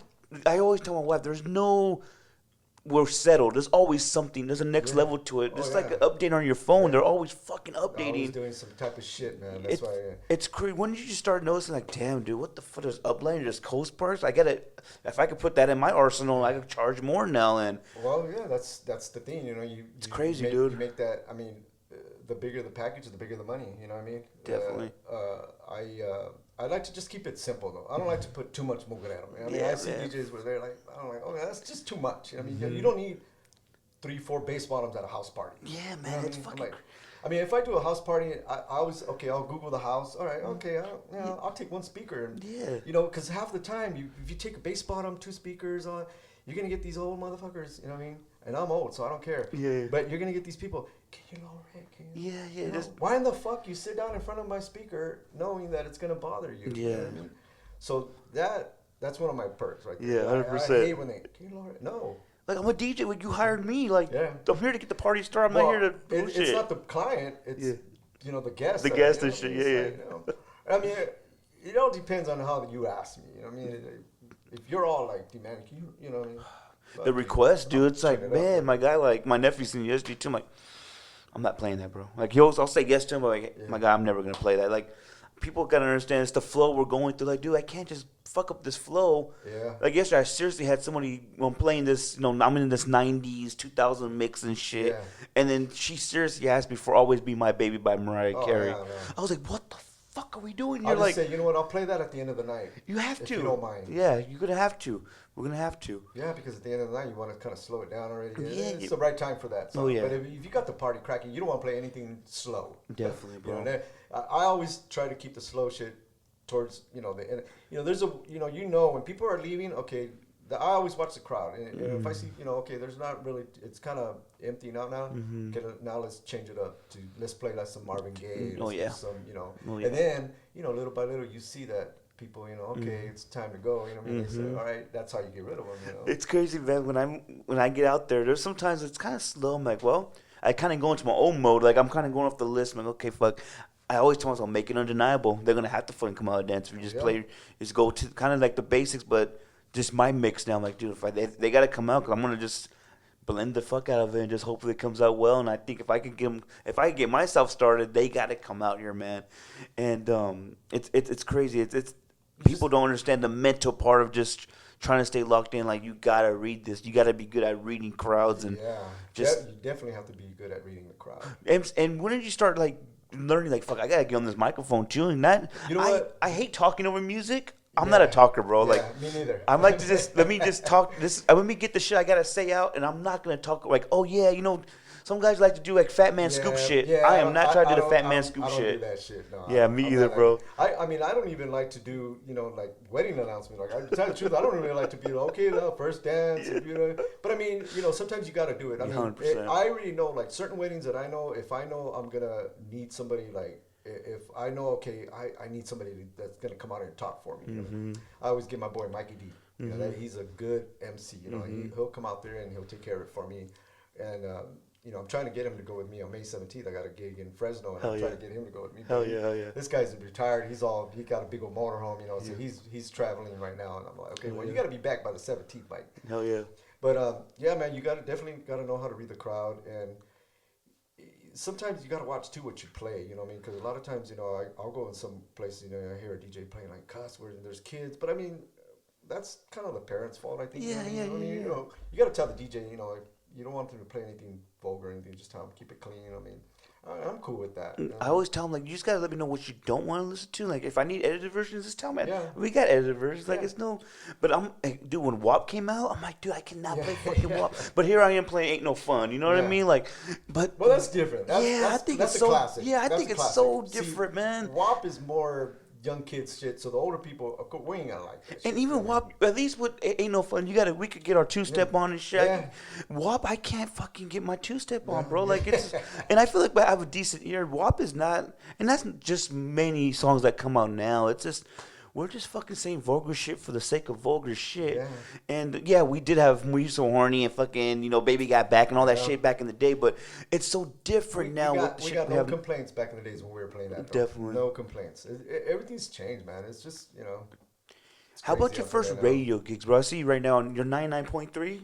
I always tell my wife, there's no. We're settled. There's always something. There's a next level to it. Just like an update on your phone. They're always fucking updating. Always doing some type of shit, man. That's why. It's crazy. When did you start noticing, like, damn, dude, what the fuck is uplighting? Just coast parts? I gotta. If I could put that in my arsenal, I could charge more now. And well, yeah, that's the thing. You know, it's crazy, dude. You make that. I mean, the bigger the package, the bigger the money. You know what I mean? Definitely. I like to just keep it simple though. I don't like to put too much mugre at them. I mean, I see DJs where they're like, I'm like, oh, that's just too much. You know what I mean, you don't need 3-4 bass bottoms at a house party. Yeah, man, you know it's fucking. I mean, if I do a house party, I always I'll Google the house. All right, okay, I'll take one speaker. And, you know, because half the time, if you take a bass bottom, 2 speakers on, you're gonna get these old motherfuckers. You know what I mean? And I'm old, so I don't care. Yeah. But you're gonna get these people. Can you lower it? Yeah. You know, why in the fuck you sit down in front of my speaker knowing that it's gonna bother you? Yeah. You know what I mean? So that's one of my perks, right? Yeah, 100%. I hate when they can you lower it? No. Like, I'm a DJ. Like, you hired me. Like, I'm here to get the party started. I'm not here to bullshit. It's not the client. It's you know the guest. The guest and shit. Yeah. Like, you know, I mean, it all depends on how you ask me. You know what I mean? If you're all like demanding, you know what I mean? The request, dude. It's like, man, my guy, like, my nephew's seen yesterday too. I'm like, I'm not playing that, bro. Like, I'll say yes to him, but like, my guy, I'm never gonna play that. Like, people gotta understand it's the flow we're going through. Like, dude, I can't just fuck up this flow. Yeah. Like yesterday, I seriously had somebody playing this. You know, I'm in this '90s, 2000 mix and shit. Yeah. And then she seriously asked me for "Always Be My Baby" by Mariah Carey. Yeah. I was like, what the fuck are we doing? You're like, say, you know what? I'll play that at the end of the night. You have to. If you don't mind. Yeah, you're gonna have to. We're gonna have to. Yeah, because at the end of the night, you want to kind of slow it down already. Yeah, it's the right time for that. So, oh yeah. But if you got the party cracking, you don't want to play anything slow. Definitely, bro. You know, I always try to keep the slow shit towards the end. You know, there's when people are leaving. Okay, I always watch the crowd, and if I see okay, there's not really. It's kind of empty now. Okay, now let's change it up to let's play like some Marvin Gaye. Some and then little by little you see that. People, okay, it's time to go. You know what I mean? They say, all right, that's how you get rid of them. It's crazy, man. When I get out there, there's sometimes it's kind of slow. I'm like, well, I kind of go into my own mode. Like I'm kind of going off the list. I'm like, okay, fuck. I always tell myself, make it undeniable. They're gonna have to fucking come out and dance. If you just go to kind of like the basics, but just my mix now. I'm like, dude, if they gotta come out, 'cause I'm gonna just blend the fuck out of it and just hopefully it comes out well. And I think if I can get myself started, they gotta come out here, man. And it's crazy. It's people don't understand the mental part of just trying to stay locked in. Like, you gotta read this. You gotta be good at reading crowds and you definitely have to be good at reading the crowd. And when did you start like learning? Like, fuck, I gotta get on this microphone too. And that what? I hate talking over music. I'm not a talker, bro. Like, me neither. I'm like to just let me just talk. Let me get the shit I gotta say out, and I'm not gonna talk like, oh yeah, Some guys like to do like Fat Man Scoop shit. Yeah, I am not trying to do the Fat Man Scoop shit. I don't do that shit. No, yeah, me either, bro. I mean, I don't even like to do, like wedding announcements. Like, I tell you the truth, I don't really like to be okay, the first dance. But I mean, sometimes you got to do it. I mean, 100%. I already know, like certain weddings that I know, if I know I'm gonna need somebody, like if I know, okay, I need somebody that's gonna come out here and talk for me. I always get my boy Mikey D. He's a good MC. He'll come out there and he'll take care of it for me. And I'm trying to get him to go with me on May 17th. I got a gig in Fresno, and I'm trying to get him to go with me. Hell yeah. This guy's retired. He got a big old motorhome, so he's traveling right now. And I'm like, okay, you got to be back by the 17th, Mike. Hell yeah. But yeah, man, you definitely got to know how to read the crowd, and sometimes you got to watch too what you play. You know what I mean? Because a lot of times, I'll go in some places, I hear a DJ playing like cuss words, and there's kids, but I mean, that's kind of the parents' fault, I think. Yeah. You got to tell the DJ, you don't want them to play anything vulgar or anything. Just tell them keep it clean. I mean, I'm cool with that. I always tell them, like, you just gotta let me know what you don't want to listen to. Like, if I need edited versions, just tell me. Yeah. We got edited versions. Like, Yeah. it's no. But I'm, like, dude, when WAP came out, I'm like, dude, I cannot Yeah. play fucking Yeah. WAP. But here I am playing Ain't No Fun. You know what I Yeah. mean? Like, but. Well, that's different. I think That's it's a so. classic. Yeah, I That's think a it's classic. so See, different, man. WAP is more young kids shit, so the older people, of course, we ain't gonna like that shit. And even WAP, at least with Ain't No Fun, we could get our two step on and shit. Yeah. WAP, I can't fucking get my two step on, No. bro. Like it's, and I feel like I have a decent ear. WAP is not, and that's just many songs that come out now. It's just we're just fucking saying vulgar shit for the sake of vulgar shit. Yeah. And yeah, we so horny and fucking Baby Got Back and all that Yeah. shit back in the day, but it's so different now with the we shit got we no have. complaints back in the days when we were playing that. Though. Definitely. No complaints. Everything's changed, man. It's just, it's How about crazy your out there first now. radio gigs, bro? I see you right now on your 99.3.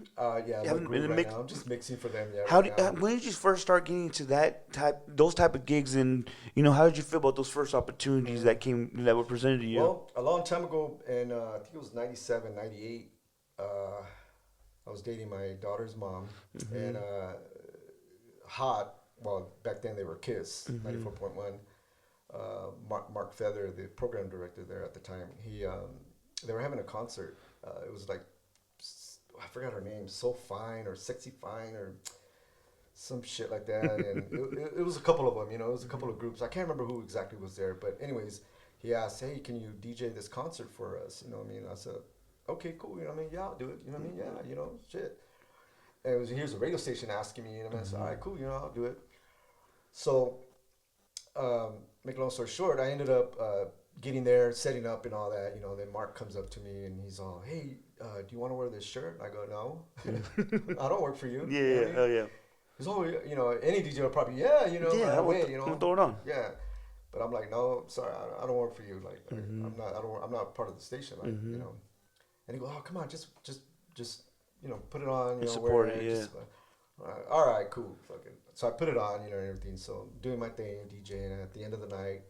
Yeah, haven't I'm been in right mix- now. I'm just mixing for them. Yeah, How right did, now. when did you first start getting into those type of gigs, and how did you feel about those first opportunities that were presented to you? Well, a long time ago, and I think it was 97, 98, I was dating my daughter's mom, and Hot, well, back then they were Kiss, 94.1. Mark Feather, the program director there at the time, they were having a concert. It was like, I forgot her name, So Fine or Sexy Fine or some shit like that. And it was a couple of them, it was a couple of groups. I can't remember who exactly was there, but anyways, he asked, hey, can you DJ this concert for us? I said, okay, cool. Yeah, I'll do it. Yeah, shit. And here's a radio station asking me, I said, all right, cool, I'll do it. So, make a long story short, I ended up getting there, setting up and all that, then Mark comes up to me and he's all, hey, do you want to wear this shirt? I go, no, I don't work for you. Yeah, hell yeah. He's always, any DJ will probably, right away, I'm gonna throw it on. Yeah. But I'm like, no, sorry, I don't work for you. Like, I'm not part of the station. Like, And he goes, oh, come on, just, put it on, support wear it, it. yeah. Just, all right, cool, fucking. So I put it on, and everything. So I'm doing my thing, DJing. And at the end of the night,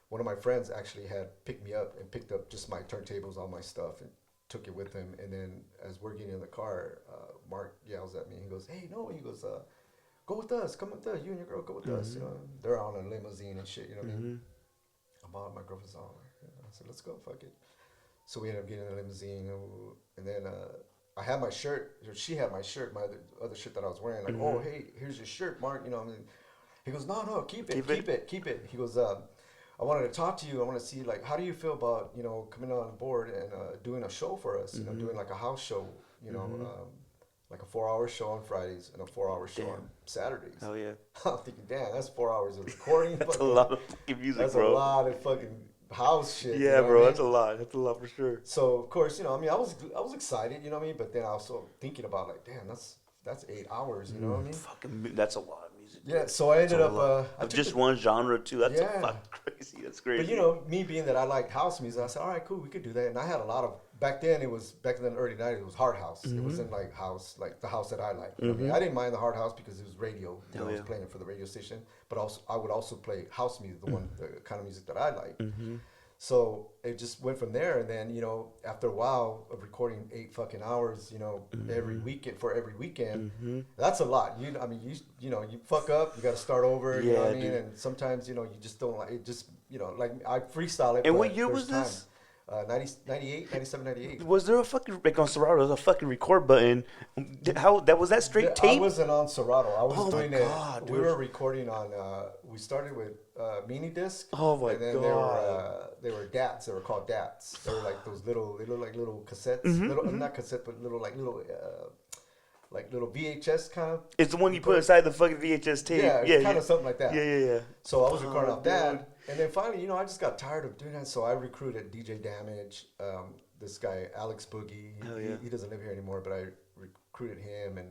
one of my friends actually had picked me up and picked up just my turntables, all my stuff, and took it with him. And then as we're getting in the car, Mark yells at me. He goes, hey, no, he goes, go with us, come with us, you and your girl, go with us. They're on a limousine and shit, what I mean? I'm on, my girlfriend's on. I said, let's go, fuck it. So we ended up getting in a limousine, and then I had my shirt, she had my shirt, my other shirt that I was wearing. Like, oh, hey, here's your shirt, Mark. He goes, no, keep it. He goes, I wanted to talk to you. I want to see, like, how do you feel about, coming on board and doing a show for us, doing like a house show, like a 4-hour show on Fridays and a 4-hour show on Saturdays. Oh yeah. I'm thinking, damn, that's 4 hours of recording. That's a lot of fucking music, that's bro. That's a lot of fucking house shit. Yeah, bro, that's a lot. That's a lot for sure. So of course, I was excited, but then I was also thinking about, like, damn, that's 8 hours, you know what I mean? Fucking, that's a lot of music. Yeah, so I ended up of just one genre too. That's fucking crazy. That's crazy. But me being that I liked house music, I said, all right, cool, we could do that. And I had a lot of back in the early 90s, it was hard house. It wasn't like house, like the house that I liked. I mean, I didn't mind the hard house because it was radio. I was playing it for the radio station, but also I would also play house music, the kind of music that I liked. So it just went from there, and then after a while of recording 8 fucking hours, every weekend, that's a lot. You fuck up, you got to start over. You know what I mean? And sometimes you just don't like it. Just like I freestyle it. And what year was this? 98, 97, 98. Was there a fucking, like on Serato, there was a fucking record button? Was that straight tape? I wasn't on Serato. I was doing it. God, we were recording on. We started with mini disc. Oh my and then God. They were DATs. They were called DATs. They were like those little. They look like little cassettes. Not cassette, but little VHS kind of. It's the one you put inside the fucking VHS tape. Yeah, kind of something like that. Yeah. So I was recording off that, and then finally, I just got tired of doing that. So I recruited DJ Damage, this guy Alex Boogie. He doesn't live here anymore, but I recruited him, and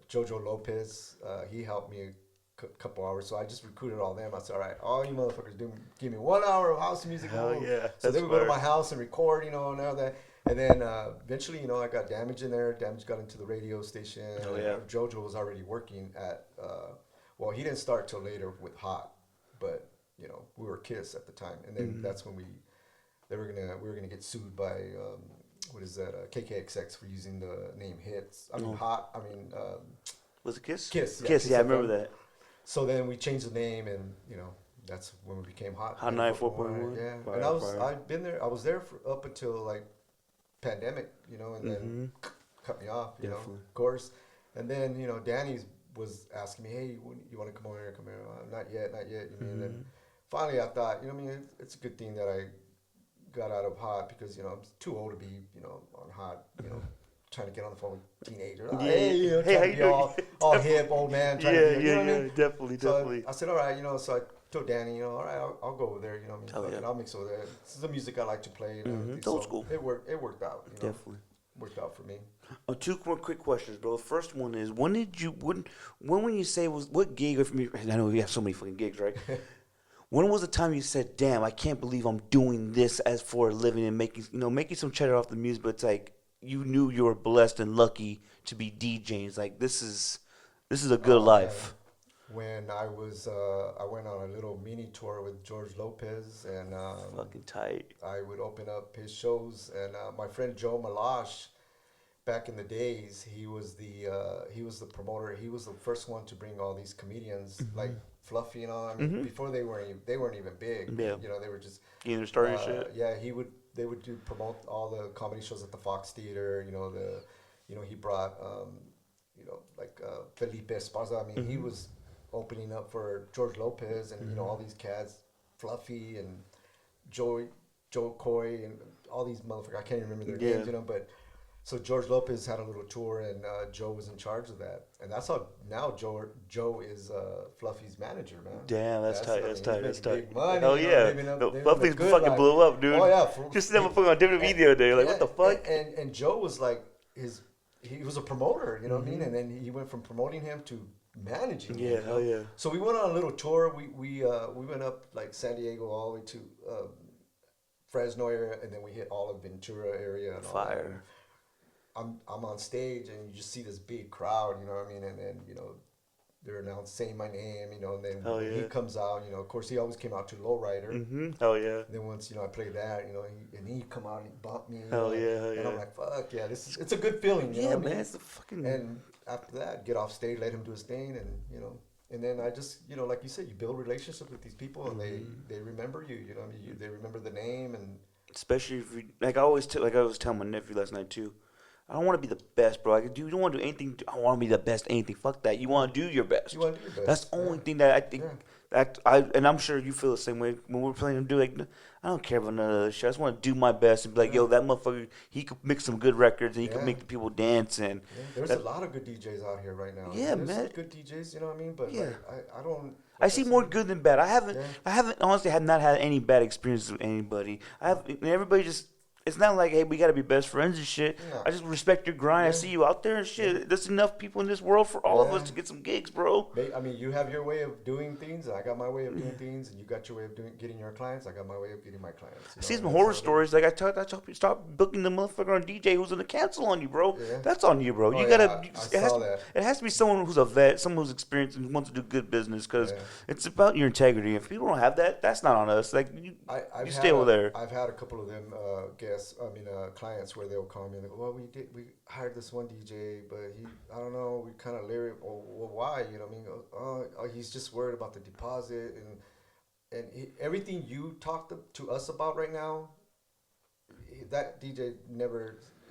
Jojo Lopez. He helped me a couple hours. So I just recruited all them. I said, all right, all you motherfuckers give me 1 hour of house music. Hell yeah. So they would go to my house and record, and all that. And then eventually, I got Damage in there. Damage got into the radio station. Oh, yeah. Jojo was already working at, he didn't start till later with Hot, but, we were Kiss at the time. And then that's when we were gonna get sued by, KKXX for using the name Hits. Hot, Was it Kiss? Kiss. Yeah, Kiss. Yeah, I FM. remember that. So then we changed the name, and that's when we became Hot. Hot 94.1. Yeah, Fire, and fire. I've been there. I was there for up until like pandemic, and then cut me off, Definitely. of course. And then Danny was asking me, hey, you want to come over here? Come here? Not yet. And then finally, I thought, it's a good thing that I got out of Hot because I'm too old to be on Hot, trying to get on the phone with teenagers. Yeah. Hey, trying to be all hip, old man. Trying to be, you know what I mean? Definitely, So definitely. I said, all right, so I told Danny, all right, I'll go over there, yeah. I'll mix over there. This is the music I like to play. It's old school. It worked out. Definitely. Worked out for me. Two more quick questions, bro. The first one is, when you say what gig, or for me, I know we have so many fucking gigs, right? When was the time you said, damn, I can't believe I'm doing this as for a living and making some cheddar off the music, but it's like, you knew you were blessed and lucky to be DJing. It's like, this is a good life. When I went on a little mini tour with George Lopez, and Fucking tight. I would open up his shows, and my friend Joe Malash, back in the days, he was the promoter. He was the first one to bring all these comedians like Fluffy, before they weren't even big. Yeah. They were just Either starting shit. Yeah, they would promote all the comedy shows at the Fox Theater. He brought like Felipe Esparza. I mean, he was opening up for George Lopez and all these cats, Fluffy and Joe Coy and all these motherfuckers. I can't even remember their names, but. So George Lopez had a little tour, and Joe was in charge of that, and that's how now Joe is Fluffy's manager, man. Damn, that's tight. That's tight. That's tight. Big money, Hell yeah, Fluffy's fucking blew up, dude. Oh yeah, just never put on WWE the other day. Like, what the fuck? And Joe was like he was a promoter, you know what I mean? And then he went from promoting him to managing him. Hell yeah. So we went on a little tour. We went up like San Diego all the way to Fresno area, and then we hit all of Ventura area. And Fire. All that. I'm on stage, and you just see this big crowd, you know what I mean? And then they're announced saying my name, and then when he comes out, of course he always came out to Lowrider. Hell yeah. And then once I play that, and he'd come out and he'd bump me. Hell yeah. And I'm like, fuck yeah, it's a good feeling. You know what I mean? Man, it's a fucking. And after that, get off stage, let him do his thing, and and then I just like you said, you build relationships with these people, and they remember you. You know what I mean? They remember the name, and especially if you like I was telling my nephew last night too. I don't want to be the best, bro. You don't want to do anything. I want to be the best anything. Fuck that. You want to do your best. You want to do your best. That's the only thing that I think and I'm sure you feel the same way when we're playing and do like, I don't care about none of this shit. I just want to do my best and be like, yo, that motherfucker, he could mix some good records and he could make the people dance. And there's a lot of good DJs out here right now. Yeah, there's man. Good DJs, you know what I mean? But I don't. I see more good than bad. I haven't honestly have not had any bad experiences with anybody. Everybody just. It's not like, hey, we got to be best friends and shit. No. I just respect your grind. I see you out there and shit. Yeah. There's enough people in this world for all of us to get some gigs, bro. I mean, you have your way of doing things, and I got my way of doing things, and you got your way of getting your clients. I got my way of getting my clients. I see some horror stories. Like I tell you, stop booking the motherfucker on DJ who's gonna cancel on you, bro. Yeah. That's on you, bro. You gotta. It has to be someone who's a vet, someone who's experienced and wants to do good business, because it's about your integrity. If people don't have that, that's not on us. Like you stay over there. I've had a couple of them clients where they'll call me and they go, well, we hired this one DJ, but I don't know, we kind of lyric, well, why, you know what I mean? Oh, he's just worried about the deposit, and everything you talked to us about right now, that DJ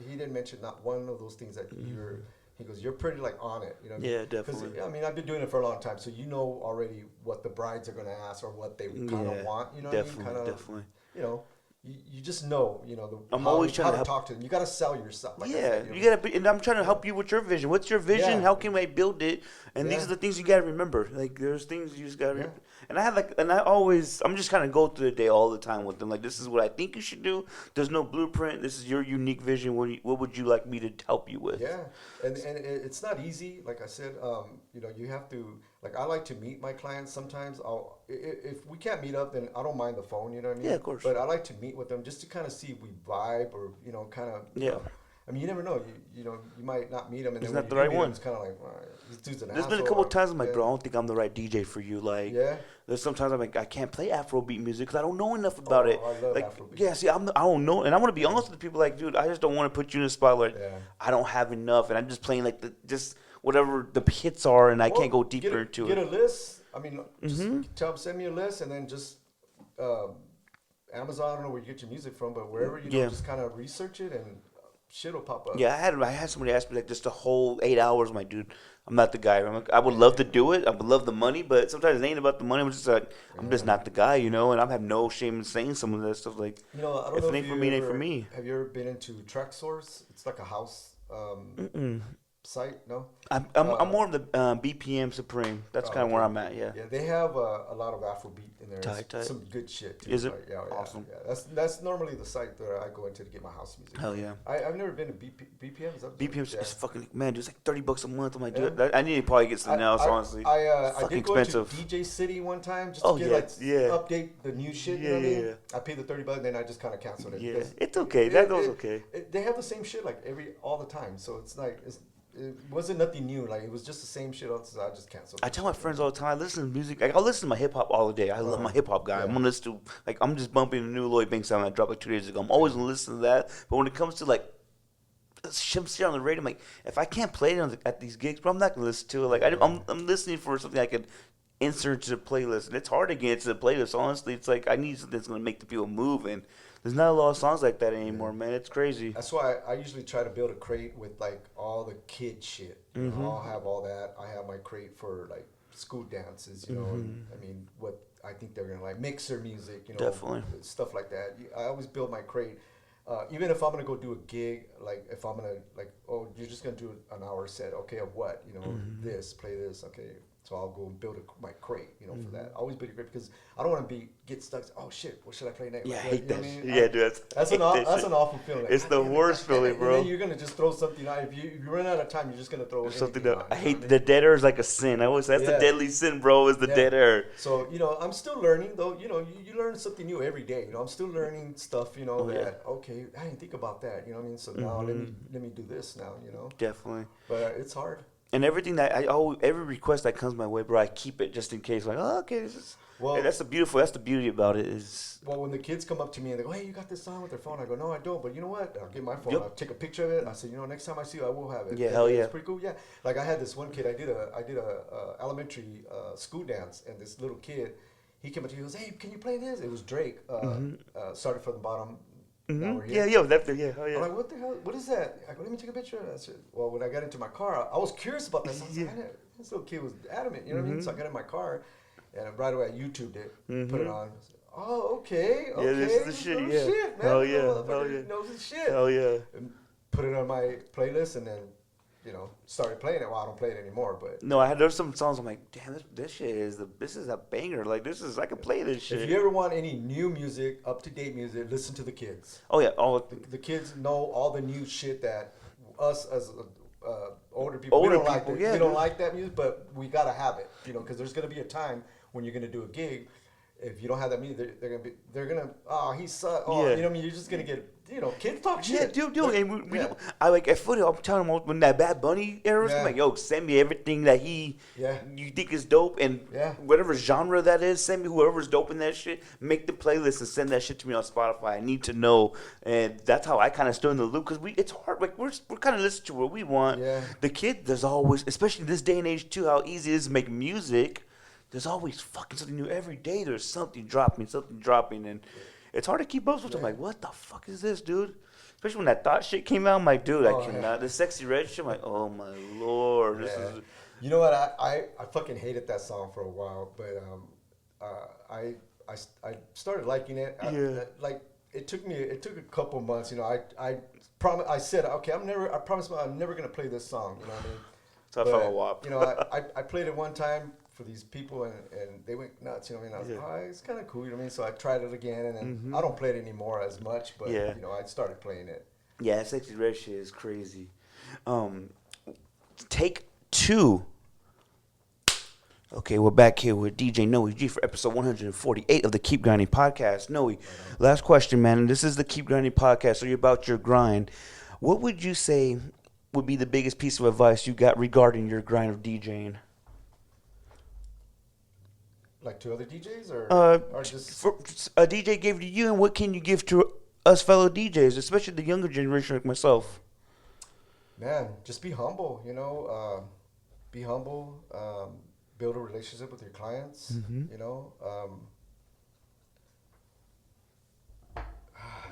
he didn't mention not one of those things that he goes, you're pretty like on it, you know what I mean? Yeah, definitely. I mean, I've been doing it for a long time, so you know already what the brides are going to ask or what they kind of want, you know what I mean? Definitely. You know, you just know, I'm always trying to talk to them. You got to sell yourself. Like you got to, and I'm trying to help you with your vision. What's your vision? How can I build it? And these are the things you got to remember. Like, there's things you just got to remember. And I'm just kind of go through the day all the time with them. Like, this is what I think you should do. There's no blueprint. This is your unique vision. What would you like me to help you with? Yeah, and it's not easy. Like I said, you have to. Like, I like to meet my clients sometimes. If we can't meet up, then I don't mind the phone. You know what I mean? Yeah, of course. But I like to meet with them just to kind of see if we vibe or kind of. Yeah. I mean, you never know. You might not meet him, and he's then not the right one. It's kind of like, well, this dude's an There's asshole. been a couple of times I'm like, bro, I don't think I'm the right DJ for you. Like, there's sometimes I'm like, I can't play Afrobeat music because I don't know enough about it. I love like, Afrobeat. Yeah, see, I don't know, and I want to be honest with people. Like, dude, I just don't want to put you in a spot where I don't have enough, and I'm just playing like whatever the hits are, and I Well, can't go deeper into get it. a list. I mean, just tell them, send me a list, and then just Amazon, I don't know where you get your music from, but wherever, Yeah. just kind of research it, and shit will pop up. Yeah, I had somebody ask me like just the whole 8 hours. I'm like, dude, I'm not the guy. I'm like, I would love to do it. I would love the money, but sometimes it ain't about the money. I'm just like, I'm just not the guy, and I have no shame in saying some of that stuff. Like, I don't if know it ain't for me, it ain't for me. Have you ever been into Track Source? It's like a house site, no? I'm more of the BPM Supreme. That's kind of where I'm at. Yeah. Yeah, they have a lot of Afrobeat in there. Tight. Some good shit too. Is it? Like, yeah, Awesome. Yeah, that's normally the site that I go into to get my house music. Hell yeah. I've never been to BPM. Is that BPM's yeah. is fucking, man, it's like $30 a month. I'm like, dude, Yeah. I need to probably get something else, honestly. I fucking did go expensive. to DJ City one time just to get update the new shit. You know what I mean? I paid the $30, then I just kind of canceled it. Yeah, it's okay. That goes okay. They have the same shit like all the time, so it's like it wasn't nothing new. Like it was just the same shit. So I just canceled. I tell my friends all the time, I listen to music. Like, I'll listen to my hip hop all the day. I love my hip hop guy. I'm gonna listen to, like, I'm just bumping the new Lloyd Banks album I dropped like 2 days ago. I'm always gonna listen to that. But when it comes to like shit on the radio, I'm like, if I can't play it at these gigs, bro, I'm not gonna listen to it. Like, I'm listening for something I could insert to the playlist, and it's hard to get into the playlist. Honestly, it's like I need something that's gonna make the people move, and there's not a lot of songs like that anymore, man. It's crazy. That's why I usually try to build a crate with like all the kid shit. I'll have all that. I have my crate for like school dances, and, I mean, what I think they're gonna like, mixer music, Definitely. stuff like that. I always build my crate. Even if I'm gonna go do a gig, like if I'm gonna like, oh, you're just gonna do an hour set, okay, of what, play this, okay. So I'll go and build my crate, for that. Always build a crate because I don't want to get stuck. Oh shit, what should I play next? Yeah, I Like, hate that. I mean? Yeah, dude, that's an awful feeling. It's the worst feeling, bro. And then you're gonna just throw something out. If you run out of time, you're just gonna throw something anything that on, I hate. The dead air is like a sin. I always that's the deadly sin, bro. Is the dead air. So I'm still learning though. You learn something new every day. I'm still learning stuff. That okay, I didn't think about that. You know what I mean? So now let me do this now. Definitely. But it's hard. And everything that every request that comes my way, bro, I keep it just in case. Like, oh, okay, that's the beauty about it is. Well, when the kids come up to me and they go, "Hey, you got this song with their phone?" I go, "No, I don't." But you know what? I'll get my phone. I'll take a picture of it. I said, next time I see you, I will have it. Yeah, hell yeah. It's pretty cool. Yeah, like I had this one kid. I did a elementary school dance, and this little kid, he came up to me. He goes, "Hey, can you play this?" It was Drake. Started from the bottom. Yeah, yo, oh yeah. I'm like, what the hell? What is that? I go, let me take a picture. I said, well, when I got into my car, I was curious about this. I was like, this little kid was adamant, you know what I mean? So I got in my car, and right away I YouTubed it, put it on. Oh, okay. Yeah, this is the shit. Yeah. Shit, man. Hell yeah. Knows his shit. Hell yeah. And put it on my playlist, and then started playing it. Well, I don't play it anymore, but no, there's some songs I'm like, damn, this shit this is a banger. Like I can play this shit. If you ever want any new music, up to date music, listen to the kids. Oh yeah, the kids know all the new shit that us as older people we don't like. We don't like that music, but we gotta have it, because there's gonna be a time when you're gonna do a gig. If you don't have that music, they're gonna he sucks. Oh, you know what I mean? You're just gonna get kids talk shit. Yeah, dude. And I like at footy. I'm telling them when that Bad Bunny era, I'm like, yo, send me everything that you think is dope, and whatever genre that is, send me whoever's dope in that shit. Make the playlist and send that shit to me on Spotify. I need to know, and that's how I kind of stood in the loop because it's hard. Like we're kind of listening to what we want. Yeah. The kid, there's always, especially in this day and age too, how easy it is to make music. There's always fucking something new every day. There's something dropping, and it's hard to keep up with. I'm like, what the fuck is this, dude? Especially when that Thought shit came out, I'm like, dude, I cannot. Yeah. The Sexy Red shit, I'm like, oh my lord, this is. You know what? I fucking hated that song for a while, but I started liking it. It took a couple months. I said, okay, I promise I'm never gonna play this song. You know what I mean? So I fell a whop. I played it one time for these people, and they went nuts, you know what I mean? I was like, it's kind of cool, you know what I mean? So I tried it again, and then I don't play it anymore as much, but, I started playing it. Yeah, Sexy Red shit is crazy. Take 2. Okay, we're back here with DJ Noe G for episode 148 of the Keep Grinding podcast. Noe, last question, man. This is the Keep Grinding podcast, so you're about your grind. What would you say would be the biggest piece of advice you got regarding your grind of DJing? Like to other DJs or just a DJ gave to you, and what can you give to us fellow DJs, especially the younger generation like myself? Man, just be humble. be humble, build a relationship with your clients. Mm-hmm. You know,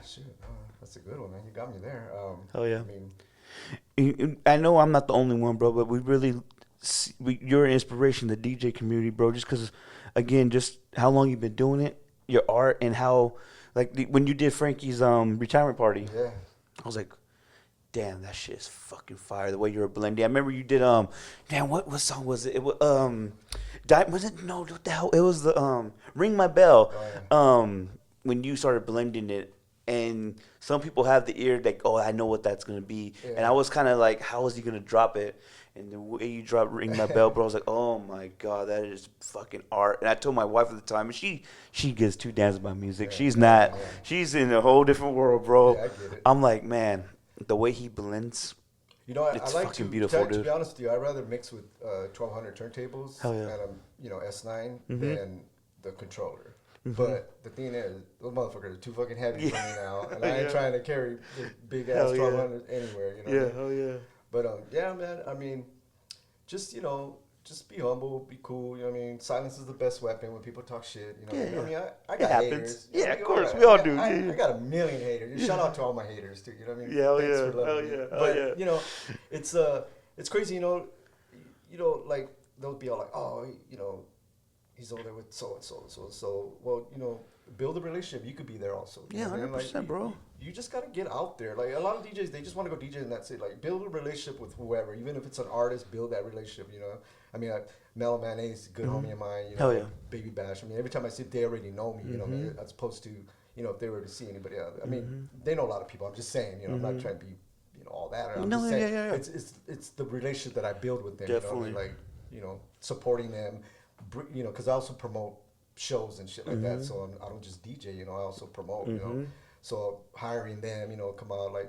shoot, that's a good one, man. You got me there. Oh yeah. I mean, I know I'm not the only one, bro, but we really, you're an inspiration to the DJ community, bro. Just because, again, just how long you've been doing it, your art, and how, like, when you did Frankie's retirement party, yeah. I was like, damn, that shit is fucking fire. The way you were blending. I remember you did damn, what song was it? It was was it no? What the hell? It was the Ring My Bell. Oh, yeah. When you started blending it. And some people have the ear like, oh, I know what that's gonna be. Yeah. And I was kind of like, how is he gonna drop it? And the way you drop "Ring My Bell," bro, I was like, oh my god, that is fucking art. And I told my wife at the time, and she gives two damns about music. Yeah, She's yeah, not. yeah. She's in a whole different world, bro. Yeah, I get it. I'm like, man, the way he blends. You know, I It's like fucking to, beautiful, to dude. be honest with you, I'd rather mix with 1200 turntables Hell yeah. and you know, S9 Mhm. than the controller. Mhm. But the thing is, those motherfuckers are too fucking heavy for me now, and I ain't Yeah. trying to carry the big ass Hell yeah. 1200 anywhere. You know. Yeah, What I mean? hell yeah. But yeah, man. I mean, just just be humble, be cool. You know what I mean? Silence is the best weapon when people talk shit. You know. Yeah, I mean, I It got happens. haters. Yeah, I of mean, course, I- we all I- do. I, Yeah. I got a million haters. Shout out to all my haters too. You know what I mean? Yeah, hell Thanks yeah, for loving hell me. yeah, hell But yeah. you know, it's crazy. You know, like they'll be all like, oh, you know, he's over there with so and so and so and so. Well, you know, build a relationship. You could be there also. You Yeah, know what I mean? 100%, bro. You just gotta get out there. Like a lot of DJs, they just want to go DJ and that's it. Like build a relationship with whoever, even if it's an artist. Build that relationship. You know, I mean, Mel Mayonnaise, good Mhm. homie of mine. You know, Hell yeah. Baby Bash. I mean, every time I see, they already know me. You know, what I mean? Mhm. As opposed to if they were to see anybody else. I mean, Mhm. they know a lot of people. I'm just saying. You know, I'm not Mhm. trying to be all that. I'm No, just yeah, saying yeah, yeah. it's the relationship that I build with them. Definitely. You know, like supporting them. Because I also promote shows and shit like that. Mhm. So I don't just DJ. You know, I also promote. You know. Mhm. So hiring them, come out like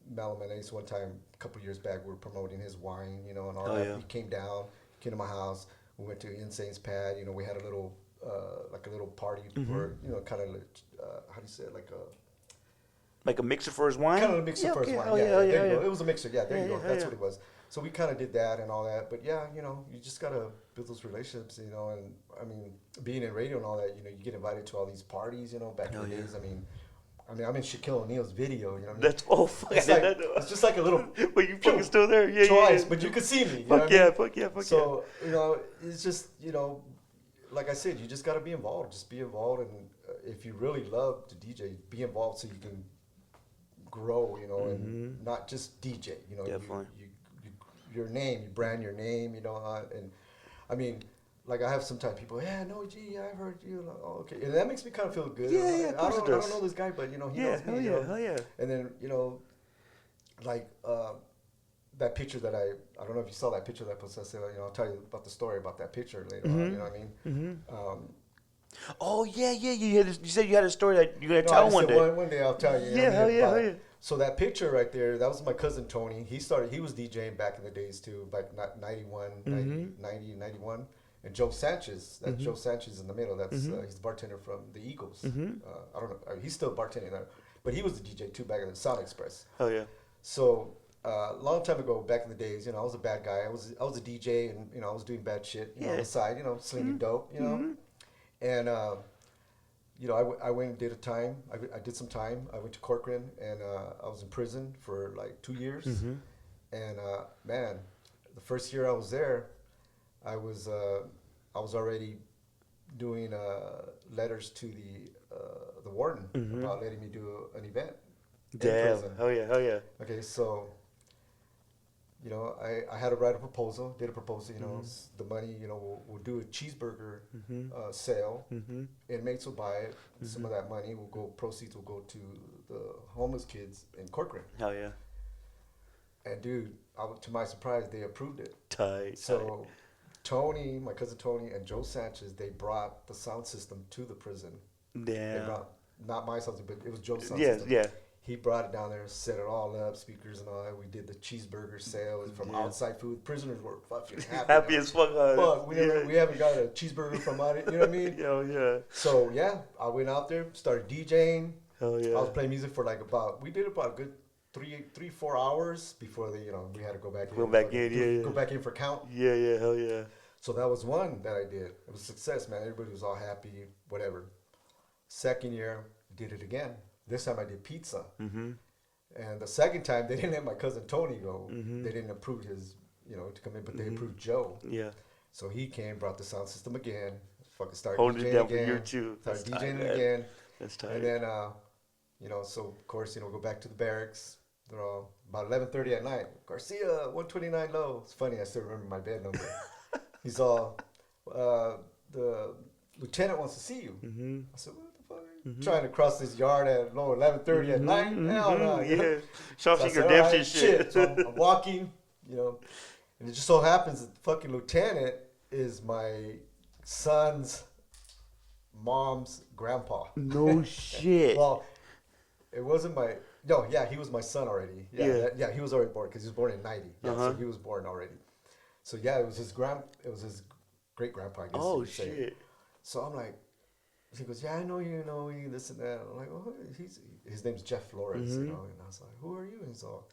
Mel Mayonnaise one time a couple years back, we were promoting his wine, and all Oh, that. yeah. He came down, came to my house. We went to Insane's pad. We had a little like a little party Mhm. for kind of how do you say it, Like a mixer for his wine? kind of a mixer Yeah, for his okay. wine. Oh, Yeah, yeah, there yeah, you yeah. go. It was a mixer. Yeah, there Yeah, you go. yeah, That's yeah. what it was. So we kind of did that and all that. But yeah, you just gotta build those relationships. And I mean, being in radio and all that, you get invited to all these parties. Back in Oh, the yeah. days. I mean, I'm in Shaquille O'Neal's video. You know what I mean? That's fuck. It's I like did not know. it's just like a little But you fucking still there? Yeah, twice, yeah. but you could see me. You know Fuck what I yeah, mean? fuck yeah, fuck So it's just like I said, you just got to be involved. Just be involved, and if you really love to DJ, be involved so you can grow. And Mhm. not just DJ. Definitely. Your name, you brand your name. And I mean. Like I have sometimes people, yeah, Noe G, I've heard you. Like, oh, okay, and that makes me kind of feel good. Yeah, I'm yeah, like, of course it I does. don't know this guy, but he Yeah, knows hell me. yeah, hell yeah. And then like that picture that I don't know if you saw that picture that I posted. I'll tell you about the story about that picture later on. You know what I mean? Mm-hmm. Oh yeah, yeah. You said you had a story that you're gonna No, I tell just one said day. one day I'll tell you. Yeah, hell yeah, hell yeah. So that picture right there, that was my cousin Tony. He was DJing back in the days too, like 91, 90, 91. And Joe Sanchez, that's Joe Sanchez in the middle. That's he's the bartender from the Eagles. I don't know, he's still bartending there, but he was the DJ too back in the Sound Express. Oh yeah. So long time ago, back in the days, I was a bad guy. I was a DJ, and I was doing bad shit on the side, slinging dope, and I went and did a time. I did some time. I went to Corcoran, and I was in prison for like 2 years. And man, the first year I was there, I was already doing letters to the warden about letting me do an event in Damn. prison. Hell yeah, hell yeah. Okay, so I had to write a proposal. Did a proposal. The money. We'll do a cheeseburger sale. Inmates will buy it. Some of that money proceeds will go to the homeless kids in Corcoran. Hell yeah. And dude, to my surprise, they approved it. Tight. So Tony, my cousin Tony, and Joe Sanchez, they brought the sound system to the prison. They Damn. brought, not my sound system, but it was Joe's sound Yeah, system. yeah. He brought it down there, set it all up, speakers and all that. We did the cheeseburger sale from outside food. Prisoners were fucking happy. Happy as fuck. Fuck, we haven't got a cheeseburger from out. You know what I mean? Hell yeah. So yeah, I went out there, started DJing. Hell yeah. I was playing music for we did about a good 4 hours before we had to go back in. Go back in, yeah. Go back in for count. Yeah, hell yeah. So that was one that I did. It was a success, man. Everybody was all happy, whatever. Second year, did it again. This time I did pizza. Mm-hmm. And the second time, they didn't let my cousin Tony go. Mm-hmm. They didn't approve his, to come in, but they approved Joe. Yeah. So he came, brought the sound system again. Fucking started Holding DJing it down again. for year two. Started DJing it again. That's tight. And then, so of course, go back to the barracks. They're all about 11:30 at night. Garcia, 129 low. It's funny, I still remember my bed number. He's all, the lieutenant wants to see you. Mm-hmm. I said, what the fuck? Mm-hmm. Trying to cross this yard at 11:30 at night? Hell no. Yeah. Shawshank Redemption shit. So I'm walking, and it just so happens that the fucking lieutenant is my son's mom's grandpa. No shit. Well, it wasn't my. No, yeah, he was my son already. Yeah, he was already born because he was born in '90. Yeah, so he was born already. So yeah, it was his great grandpa. I guess. Oh shit. Say. So I'm like, he goes, yeah, I know you, this and that. I'm like, oh, his name's Jeff Flores, and I was like, who are you? And so,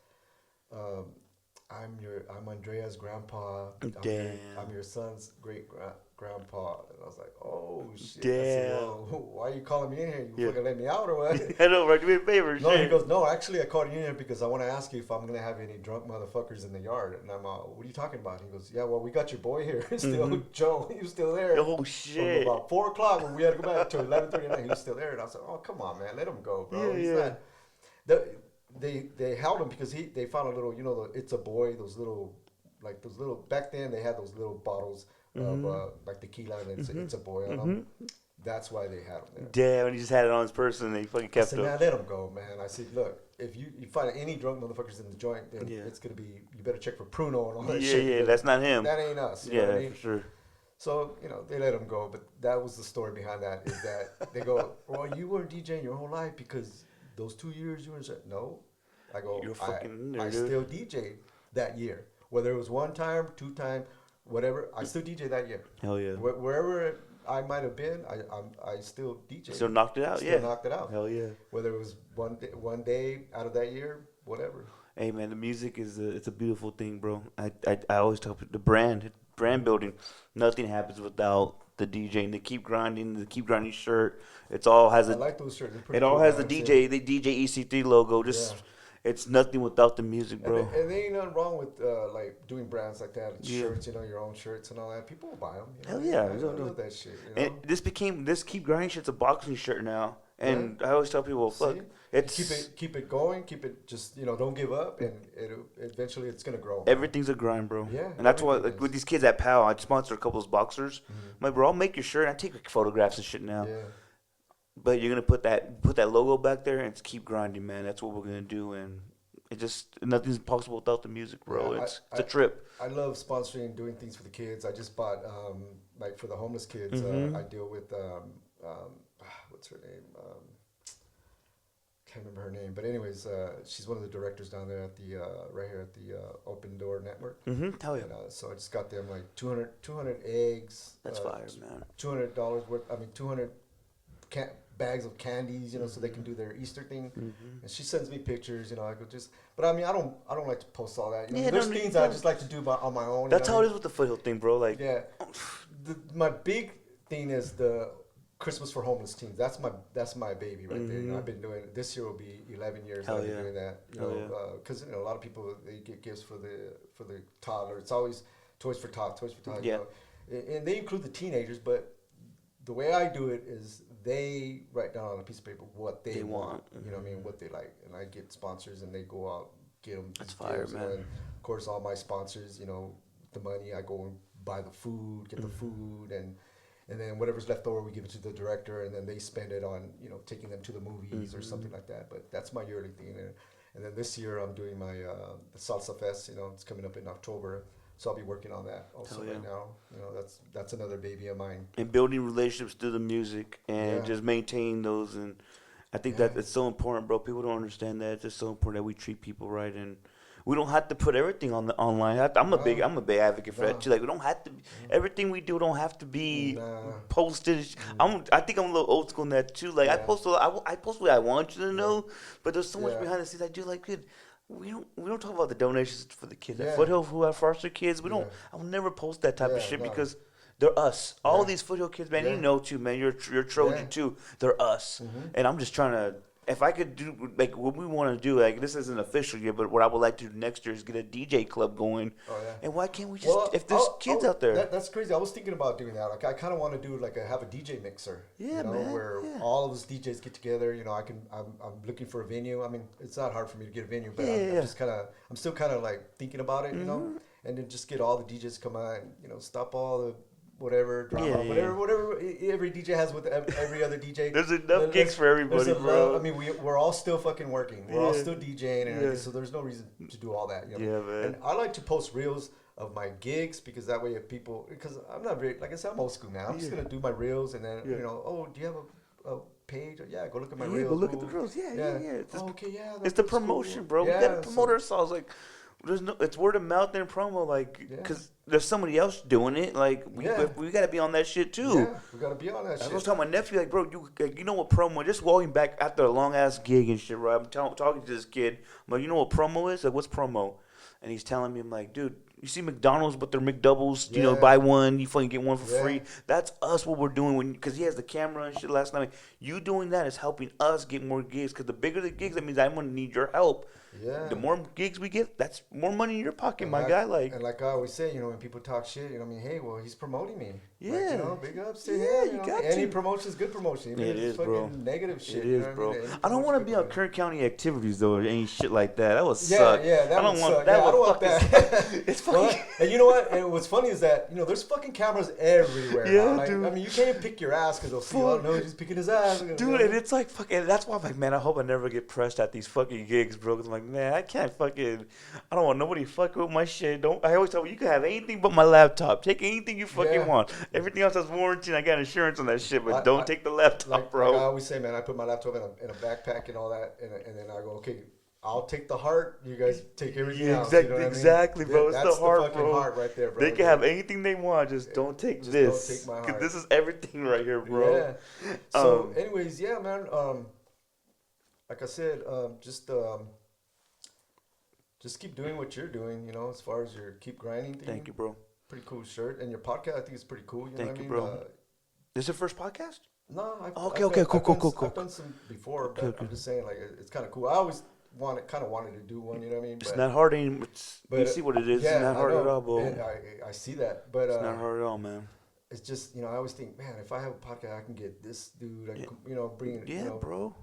I'm Andrea's grandpa. Damn. I'm your son's great grandpa. And I was like, oh shit. Damn. I said, well, why are you calling me in here? You fucking let me out or what? I know, right? Do me a favor. No, shit. he goes, no, actually I called you in here because I want to ask you if I'm gonna have any drunk motherfuckers in the yard. And I'm what are you talking about? He goes, yeah, well, we got your boy here. Still Joe, he was still there. Oh shit. From about 4 o'clock when we had to go back to 11:30 at night, he was still there. And I was like, oh, come on, man, let him go, bro. He's not. They held him because they found a little, It's a Boy, those little back then they had those little bottles of like tequila and it's a boy on them. That's why they had him there. Damn, and he just had it on his person and they fucking kept him. I said, let him go, man. I said, look, if you find any drunk motherfuckers in the joint, then it's gonna be, you better check for Pruno and all that shit. Yeah, that's not him. That ain't us. You know what I mean? For sure. So, they let him go, but that was the story behind that, is that they go, well, you weren't DJing your whole life because those 2 years you were no. I go, I still DJ that year. Whether it was 1 time, 2 time, whatever, I still DJ that year. Hell yeah. Wherever I might have been, I still DJ. Still knocked it out, Still knocked it out. Hell yeah. Whether it was one day out of that year, whatever. Hey man, the music it's a beautiful thing, bro. I always tell people the brand building, nothing happens without the DJ. And they keep grinding shirt. It's all has I like those shirts. It all has the DJ EC3 logo. Just it's nothing without the music, bro. And there ain't nothing wrong with like doing brands like that, shirts, your own shirts and all that. People will buy them. Hell yeah, I love that shit. And this keep grinding shit's a boxing shirt now. And I always tell people, fuck, it's keep it going, keep it just don't give up, and eventually it's gonna grow. Everything's a grind, bro. Yeah, and that's why with these kids at PAL, I sponsor a couple of boxers. I'm like, bro, I'll make your shirt. I take photographs and shit now. Yeah. But you're gonna put that logo back there and keep grinding, man. That's what we're gonna do, and it just nothing's possible without the music, bro. Yeah, it's a trip. I love sponsoring and doing things for the kids. I just bought like for the homeless kids. I deal with what's her name? Can't remember her name, but anyways, she's one of the directors down there at the right here at the Open Door Network. Hell yeah! And, so I just got them like 200 eggs. That's fire, man. $200 worth. 200 bags of candies, so they can do their Easter thing. And she sends me pictures, I go just. But I don't like to post all that. There's things I just like to do on my own. That's how it is with the Foothill thing, bro. Like my big thing is the Christmas for homeless teens. That's my baby right there. I've been doing it. This year will be 11 years I've been doing that. Because a lot of people they get gifts for the toddler. It's always toys for tots. Yeah. And they include the teenagers, but the way I do it is they write down on a piece of paper what they want. You know what I mean? What they like, and I get sponsors, and they go out get them. That's fire, man. And of course, all my sponsors, the money I go and buy the food, get the food, and then whatever's left over, we give it to the director, and then they spend it on, taking them to the movies or something like that. But that's my yearly thing. And then this year, I'm doing my the Salsa Fest. It's coming up in October, so I'll be working on that also right now. That's another baby of mine. And building relationships through the music and just maintaining those. And I think that it's so important, bro. People don't understand that. It's just so important that we treat people right, and we don't have to put everything on the online. I'm a big advocate for that too. Like we don't have to everything we do don't have to be posted. I think I'm a little old school in that too. Like I post what I want you to know, but there's so much behind the scenes I do. Like, good, we don't talk about the donations for the kids at Yeah. Foothill who have foster kids. We Yeah. don't. I will never post that type of Yeah, shit no. because they're us. All Yeah. these Foothill kids, man. Yeah. You know too, man. You're Trojan Yeah. too. They're us, and I'm just trying to. If I could do like what we want to do, like this isn't official yet, but what I would like to do next year is get a DJ club going. Oh yeah. And why can't we just if there's kids out there? That's crazy. I was thinking about doing that. Like I kind of want to do like have a DJ mixer. Yeah, you know, man, where yeah. all of us DJs get together. You know, I'm looking for a venue. I mean, it's not hard for me to get a venue, but Yeah. I'm still kind of like thinking about it. You know, and then just get all the DJs come out and stop all the whatever drama, Yeah. whatever every DJ has with every other DJ. There's enough gigs for everybody, bro. I mean, we're all still fucking working. We're all Yeah. still DJing, and everything, so there's no reason to do all that. You know? Yeah, man. And I like to post reels of my gigs because that way, if people, because I'm not very, like I said, I'm old school now. I'm just gonna do my reels, and then oh, do you have a page? Yeah, go look at my reels. Go look at the reels. Yeah. It's Oh, okay, yeah. it's the that's cool. promotion, bro. Yeah, We gotta promote ourselves. Like, it's word of mouth and promo. Like, because there's somebody else doing it. Like, we gotta be on that shit too. Yeah, we gotta be on that shit. I was telling my nephew, like, bro, you know what promo? Just walking back after a long ass gig and shit, right? I'm talking to this kid. I'm like, you know what promo is? Like, what's promo? And he's telling me, I'm like, dude, you see McDonald's, but they're McDoubles. You know, buy one, you fucking get one for free. That's us. What we're doing because he has the camera and shit. Last night, you doing that is helping us get more gigs. Because the bigger the gigs, that means I'm gonna need your help. Yeah. The more gigs we get, that's more money in your pocket, my guy. Like, and like I always say, when people talk shit, I mean, hey, well, he's promoting me. Yeah. Like, big ups to Yeah, him. you got Any to. promotion is good promotion. Even It if is, it's fucking bro. negative shit. It you is, know what bro. I mean? I don't want to be on good Kern County activities though. Ain't shit like that. That would Yeah, suck. yeah, that I don't would want suck. that. Yeah, I would don't want fucking that. suck. It's fucking. And you know what? And what's funny is that there's fucking cameras everywhere. Yeah, now. Like, dude. I mean, you can't even pick your ass because they'll see. Oh no, he's picking his ass. Dude, and it's like fucking. That's why I'm like, man, I hope I never get pressed at these fucking gigs, bro. Cause I'm like, man, I can't fucking. I don't want nobody fucking with my shit. I always tell you, you can have anything but my laptop. Take anything you fucking want. Everything else has warranty, and I got insurance on that shit. But don't take the laptop, bro. Like I always say, man, I put my laptop in a backpack and all that, and then I go, okay, I'll take the heart. You guys take everything else. You know what I mean? Exactly, bro. It's That's the heart, fucking bro. heart right there, bro. They can have anything they want. Just don't take Just this. don't take my heart. Because this is everything right here, bro. Yeah. So, anyways, yeah, man. Like I said, just keep doing what you're doing. As far as your keep grinding thing. Thank you, bro. Pretty cool shirt, and your podcast I think is pretty cool. Thank you, bro. This is your first podcast? No, Okay, cool. I've done some before, but I'm just saying, like, it's kind of cool. I always wanted to do one. You know what I mean? It's not hard anymore. You see what it is. It's not hard at all, bro. And I see that, but it's not hard at all, man. It's just I always think, man, if I have a podcast, I can get this dude. I can, bring. Yeah, bro.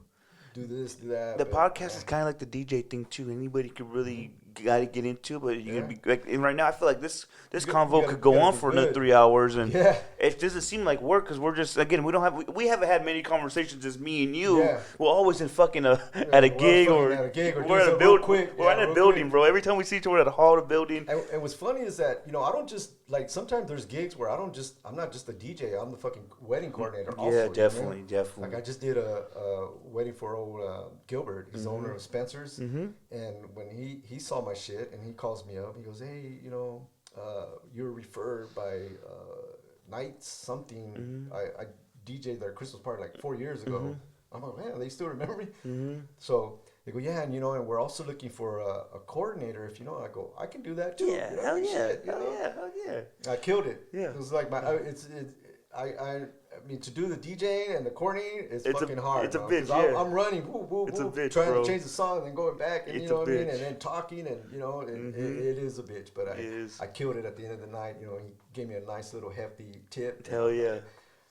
Do this, do that. The podcast is kind of like the DJ thing too. Anybody could really gotta get into, but you could be like. And right now, I feel like this convo could go on for another 3 hours, and it doesn't seem like work because we're just we haven't had many conversations. Just me and you. Yeah. We're always in fucking at a gig or we're at a building. We're at a building, bro. Every time we see each other at a hall, a building. And what's funny is that I don't just like sometimes there's gigs where I'm not just a DJ. I'm the fucking wedding coordinator. Also, Yeah, definitely. Like I just did a wedding for old Gilbert. He's the owner of Spencer's, and when he saw my shit and he calls me up, he goes, "Hey, you were referred by Knights something. I DJ'd their Christmas party like 4 years ago." I'm like, man, they still remember me. So they go, yeah, and and we're also looking for a coordinator. If I go, I can do that too. Yeah, hell yeah, hell yeah. I killed it. Yeah, it was like I mean, to do the DJing and the coordinating is fucking hard. It's a bitch, yeah. I'm running, it's a bitch, trying bro. to change the song and then going back, and It's you know what I a mean, bitch. and then talking, and it is a bitch. But I killed it at the end of the night. He gave me a nice little hefty tip. Hell yeah.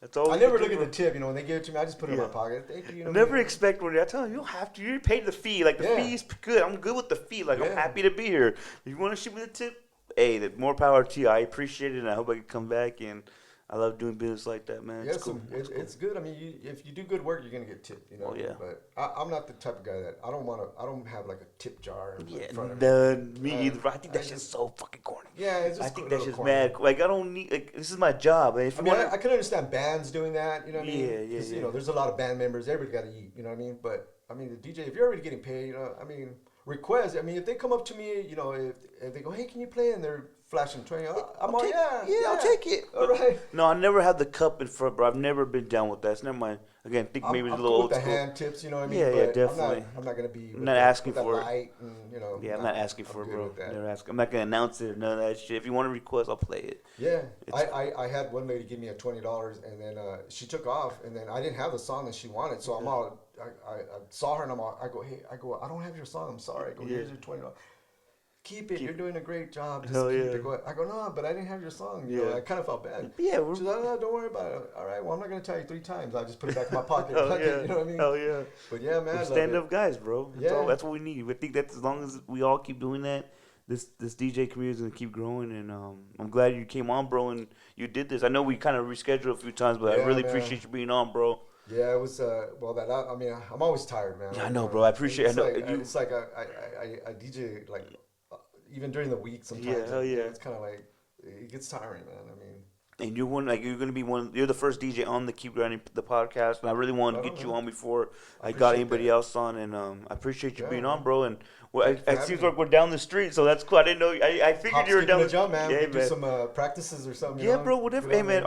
That's all. I never look at the tip. When they give it to me, I just put it in my pocket. Thank you. Never expect when I tell them you don't have to. You paid the fee. Like the fee's good. I'm good with the fee. Like I'm happy to be here. If you want to shoot me the tip, hey, more power to you. I appreciate it, and I hope I can come back. And I love doing business like that, man. It's cool. It's good. I mean, if you do good work, you're gonna get tipped. Oh yeah. But I'm not the type of guy that I don't have like a tip jar in front of me either. I think that's just so fucking corny. Yeah, it's just I think that's just mad. Like I don't need. Like this is my job. I can understand bands doing that. You know what I mean? Yeah. You know, there's a lot of band members. Everybody got to eat. You know what I mean? But I mean, the DJ, if you're already getting paid, I mean, request. I mean, if they come up to me, if they go, hey, can you play? And they're flashing 20. I'm all, yeah, I'll take it. All right. No, I never had the cup in front, bro. I've never been down with that. So never mind. Again, I think maybe it's a little cool old with the school. hand tips, you know what I mean? Yeah, but definitely. I'm not gonna be. I'm not asking with for the it. light and, you know. Yeah, I'm not asking for it, good bro. with that. Never ask. I'm not gonna announce it or none of that shit. If you want to request, I'll play it. Yeah, I had one lady give me a $20, and then she took off, and then I didn't have the song that she wanted, so I'm all, I saw her and I go, hey, I don't have your song. I'm sorry. I go, here's your $20. Keep it. You're doing a great job. Just Hell keep yeah. it going. I go, no, but I didn't have your song. You know, I kind of felt bad. Yeah, She's like, oh, don't worry about it. All right, well, I'm not gonna tell you 3 times. I'll just put it back in my pocket. Hell yeah. You know what I mean? Hell yeah. But yeah, man, We're stand-up guys, bro. That's what we need. I think that as long as we all keep doing that, this DJ community is gonna keep growing. And I'm glad you came on, bro, and you did this. I know we kind of rescheduled a few times, but I really appreciate you being on, bro. Yeah, it was. I mean, I'm always tired, man. I know, bro. I appreciate. It's like I DJ like even during the week sometimes. Yeah, hell yeah. It's kind of like it gets tiring, man. I mean. And you're gonna be you're the first DJ on the Keep Grinding the podcast, and I really wanted to get you on before I got anybody else on, and I appreciate you being on, bro. And it seems like we're down the street, so that's cool. I didn't know. I figured you were down the jump, man. Yeah, do some practices or something. Yeah, bro. Whatever. Hey, man.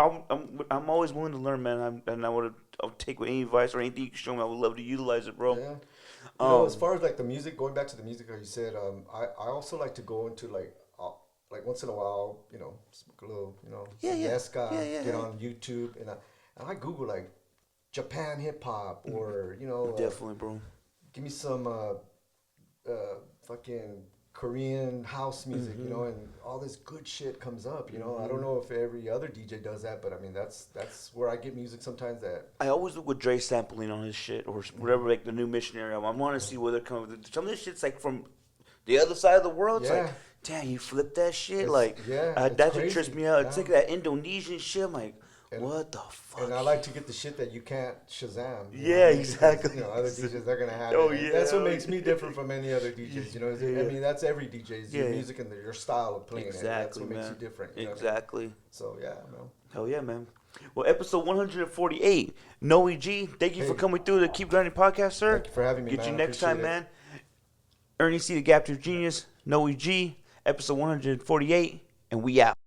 I'm always willing to learn, man. I'll take any advice or anything you can show me. I would love to utilize it, bro. Yeah. You know, as far as like the music, going back to the music, like you said, I also like to go into like once in a while, you know, smoke a little, you know, get on YouTube, and I Google like Japan hip hop or you know, definitely, bro. Give me some fucking Korean house music, you know, and all this good shit comes up. You know, I don't know if every other DJ does that, but I mean that's where I get music sometimes. That I always look with Dre sampling on his shit or whatever, like the new Missionary album. I want to see where they're coming with. Some of this shit's like from the other side of the world. It's like, damn, you flip that shit. That just trips me out. It's like that Indonesian shit. I'm like, what the fuck? And I like to get the shit that you can't Shazam. Yeah, exactly. Because, you know, other DJs, they're going to have Oh, it. yeah. That's what makes me different from any other DJs. You know, I mean, that's every DJ's your music and your style of playing it. That's what makes you different. You know exactly. I mean? So, yeah, man. Hell yeah, man. Well, episode 148. Noe G, thank you for coming through the Keep Grinding podcast, sir. Thank you for having me, Get you next time, man. Ernie C, the Gap Tooth Genius, Noe G, episode 148, and we out.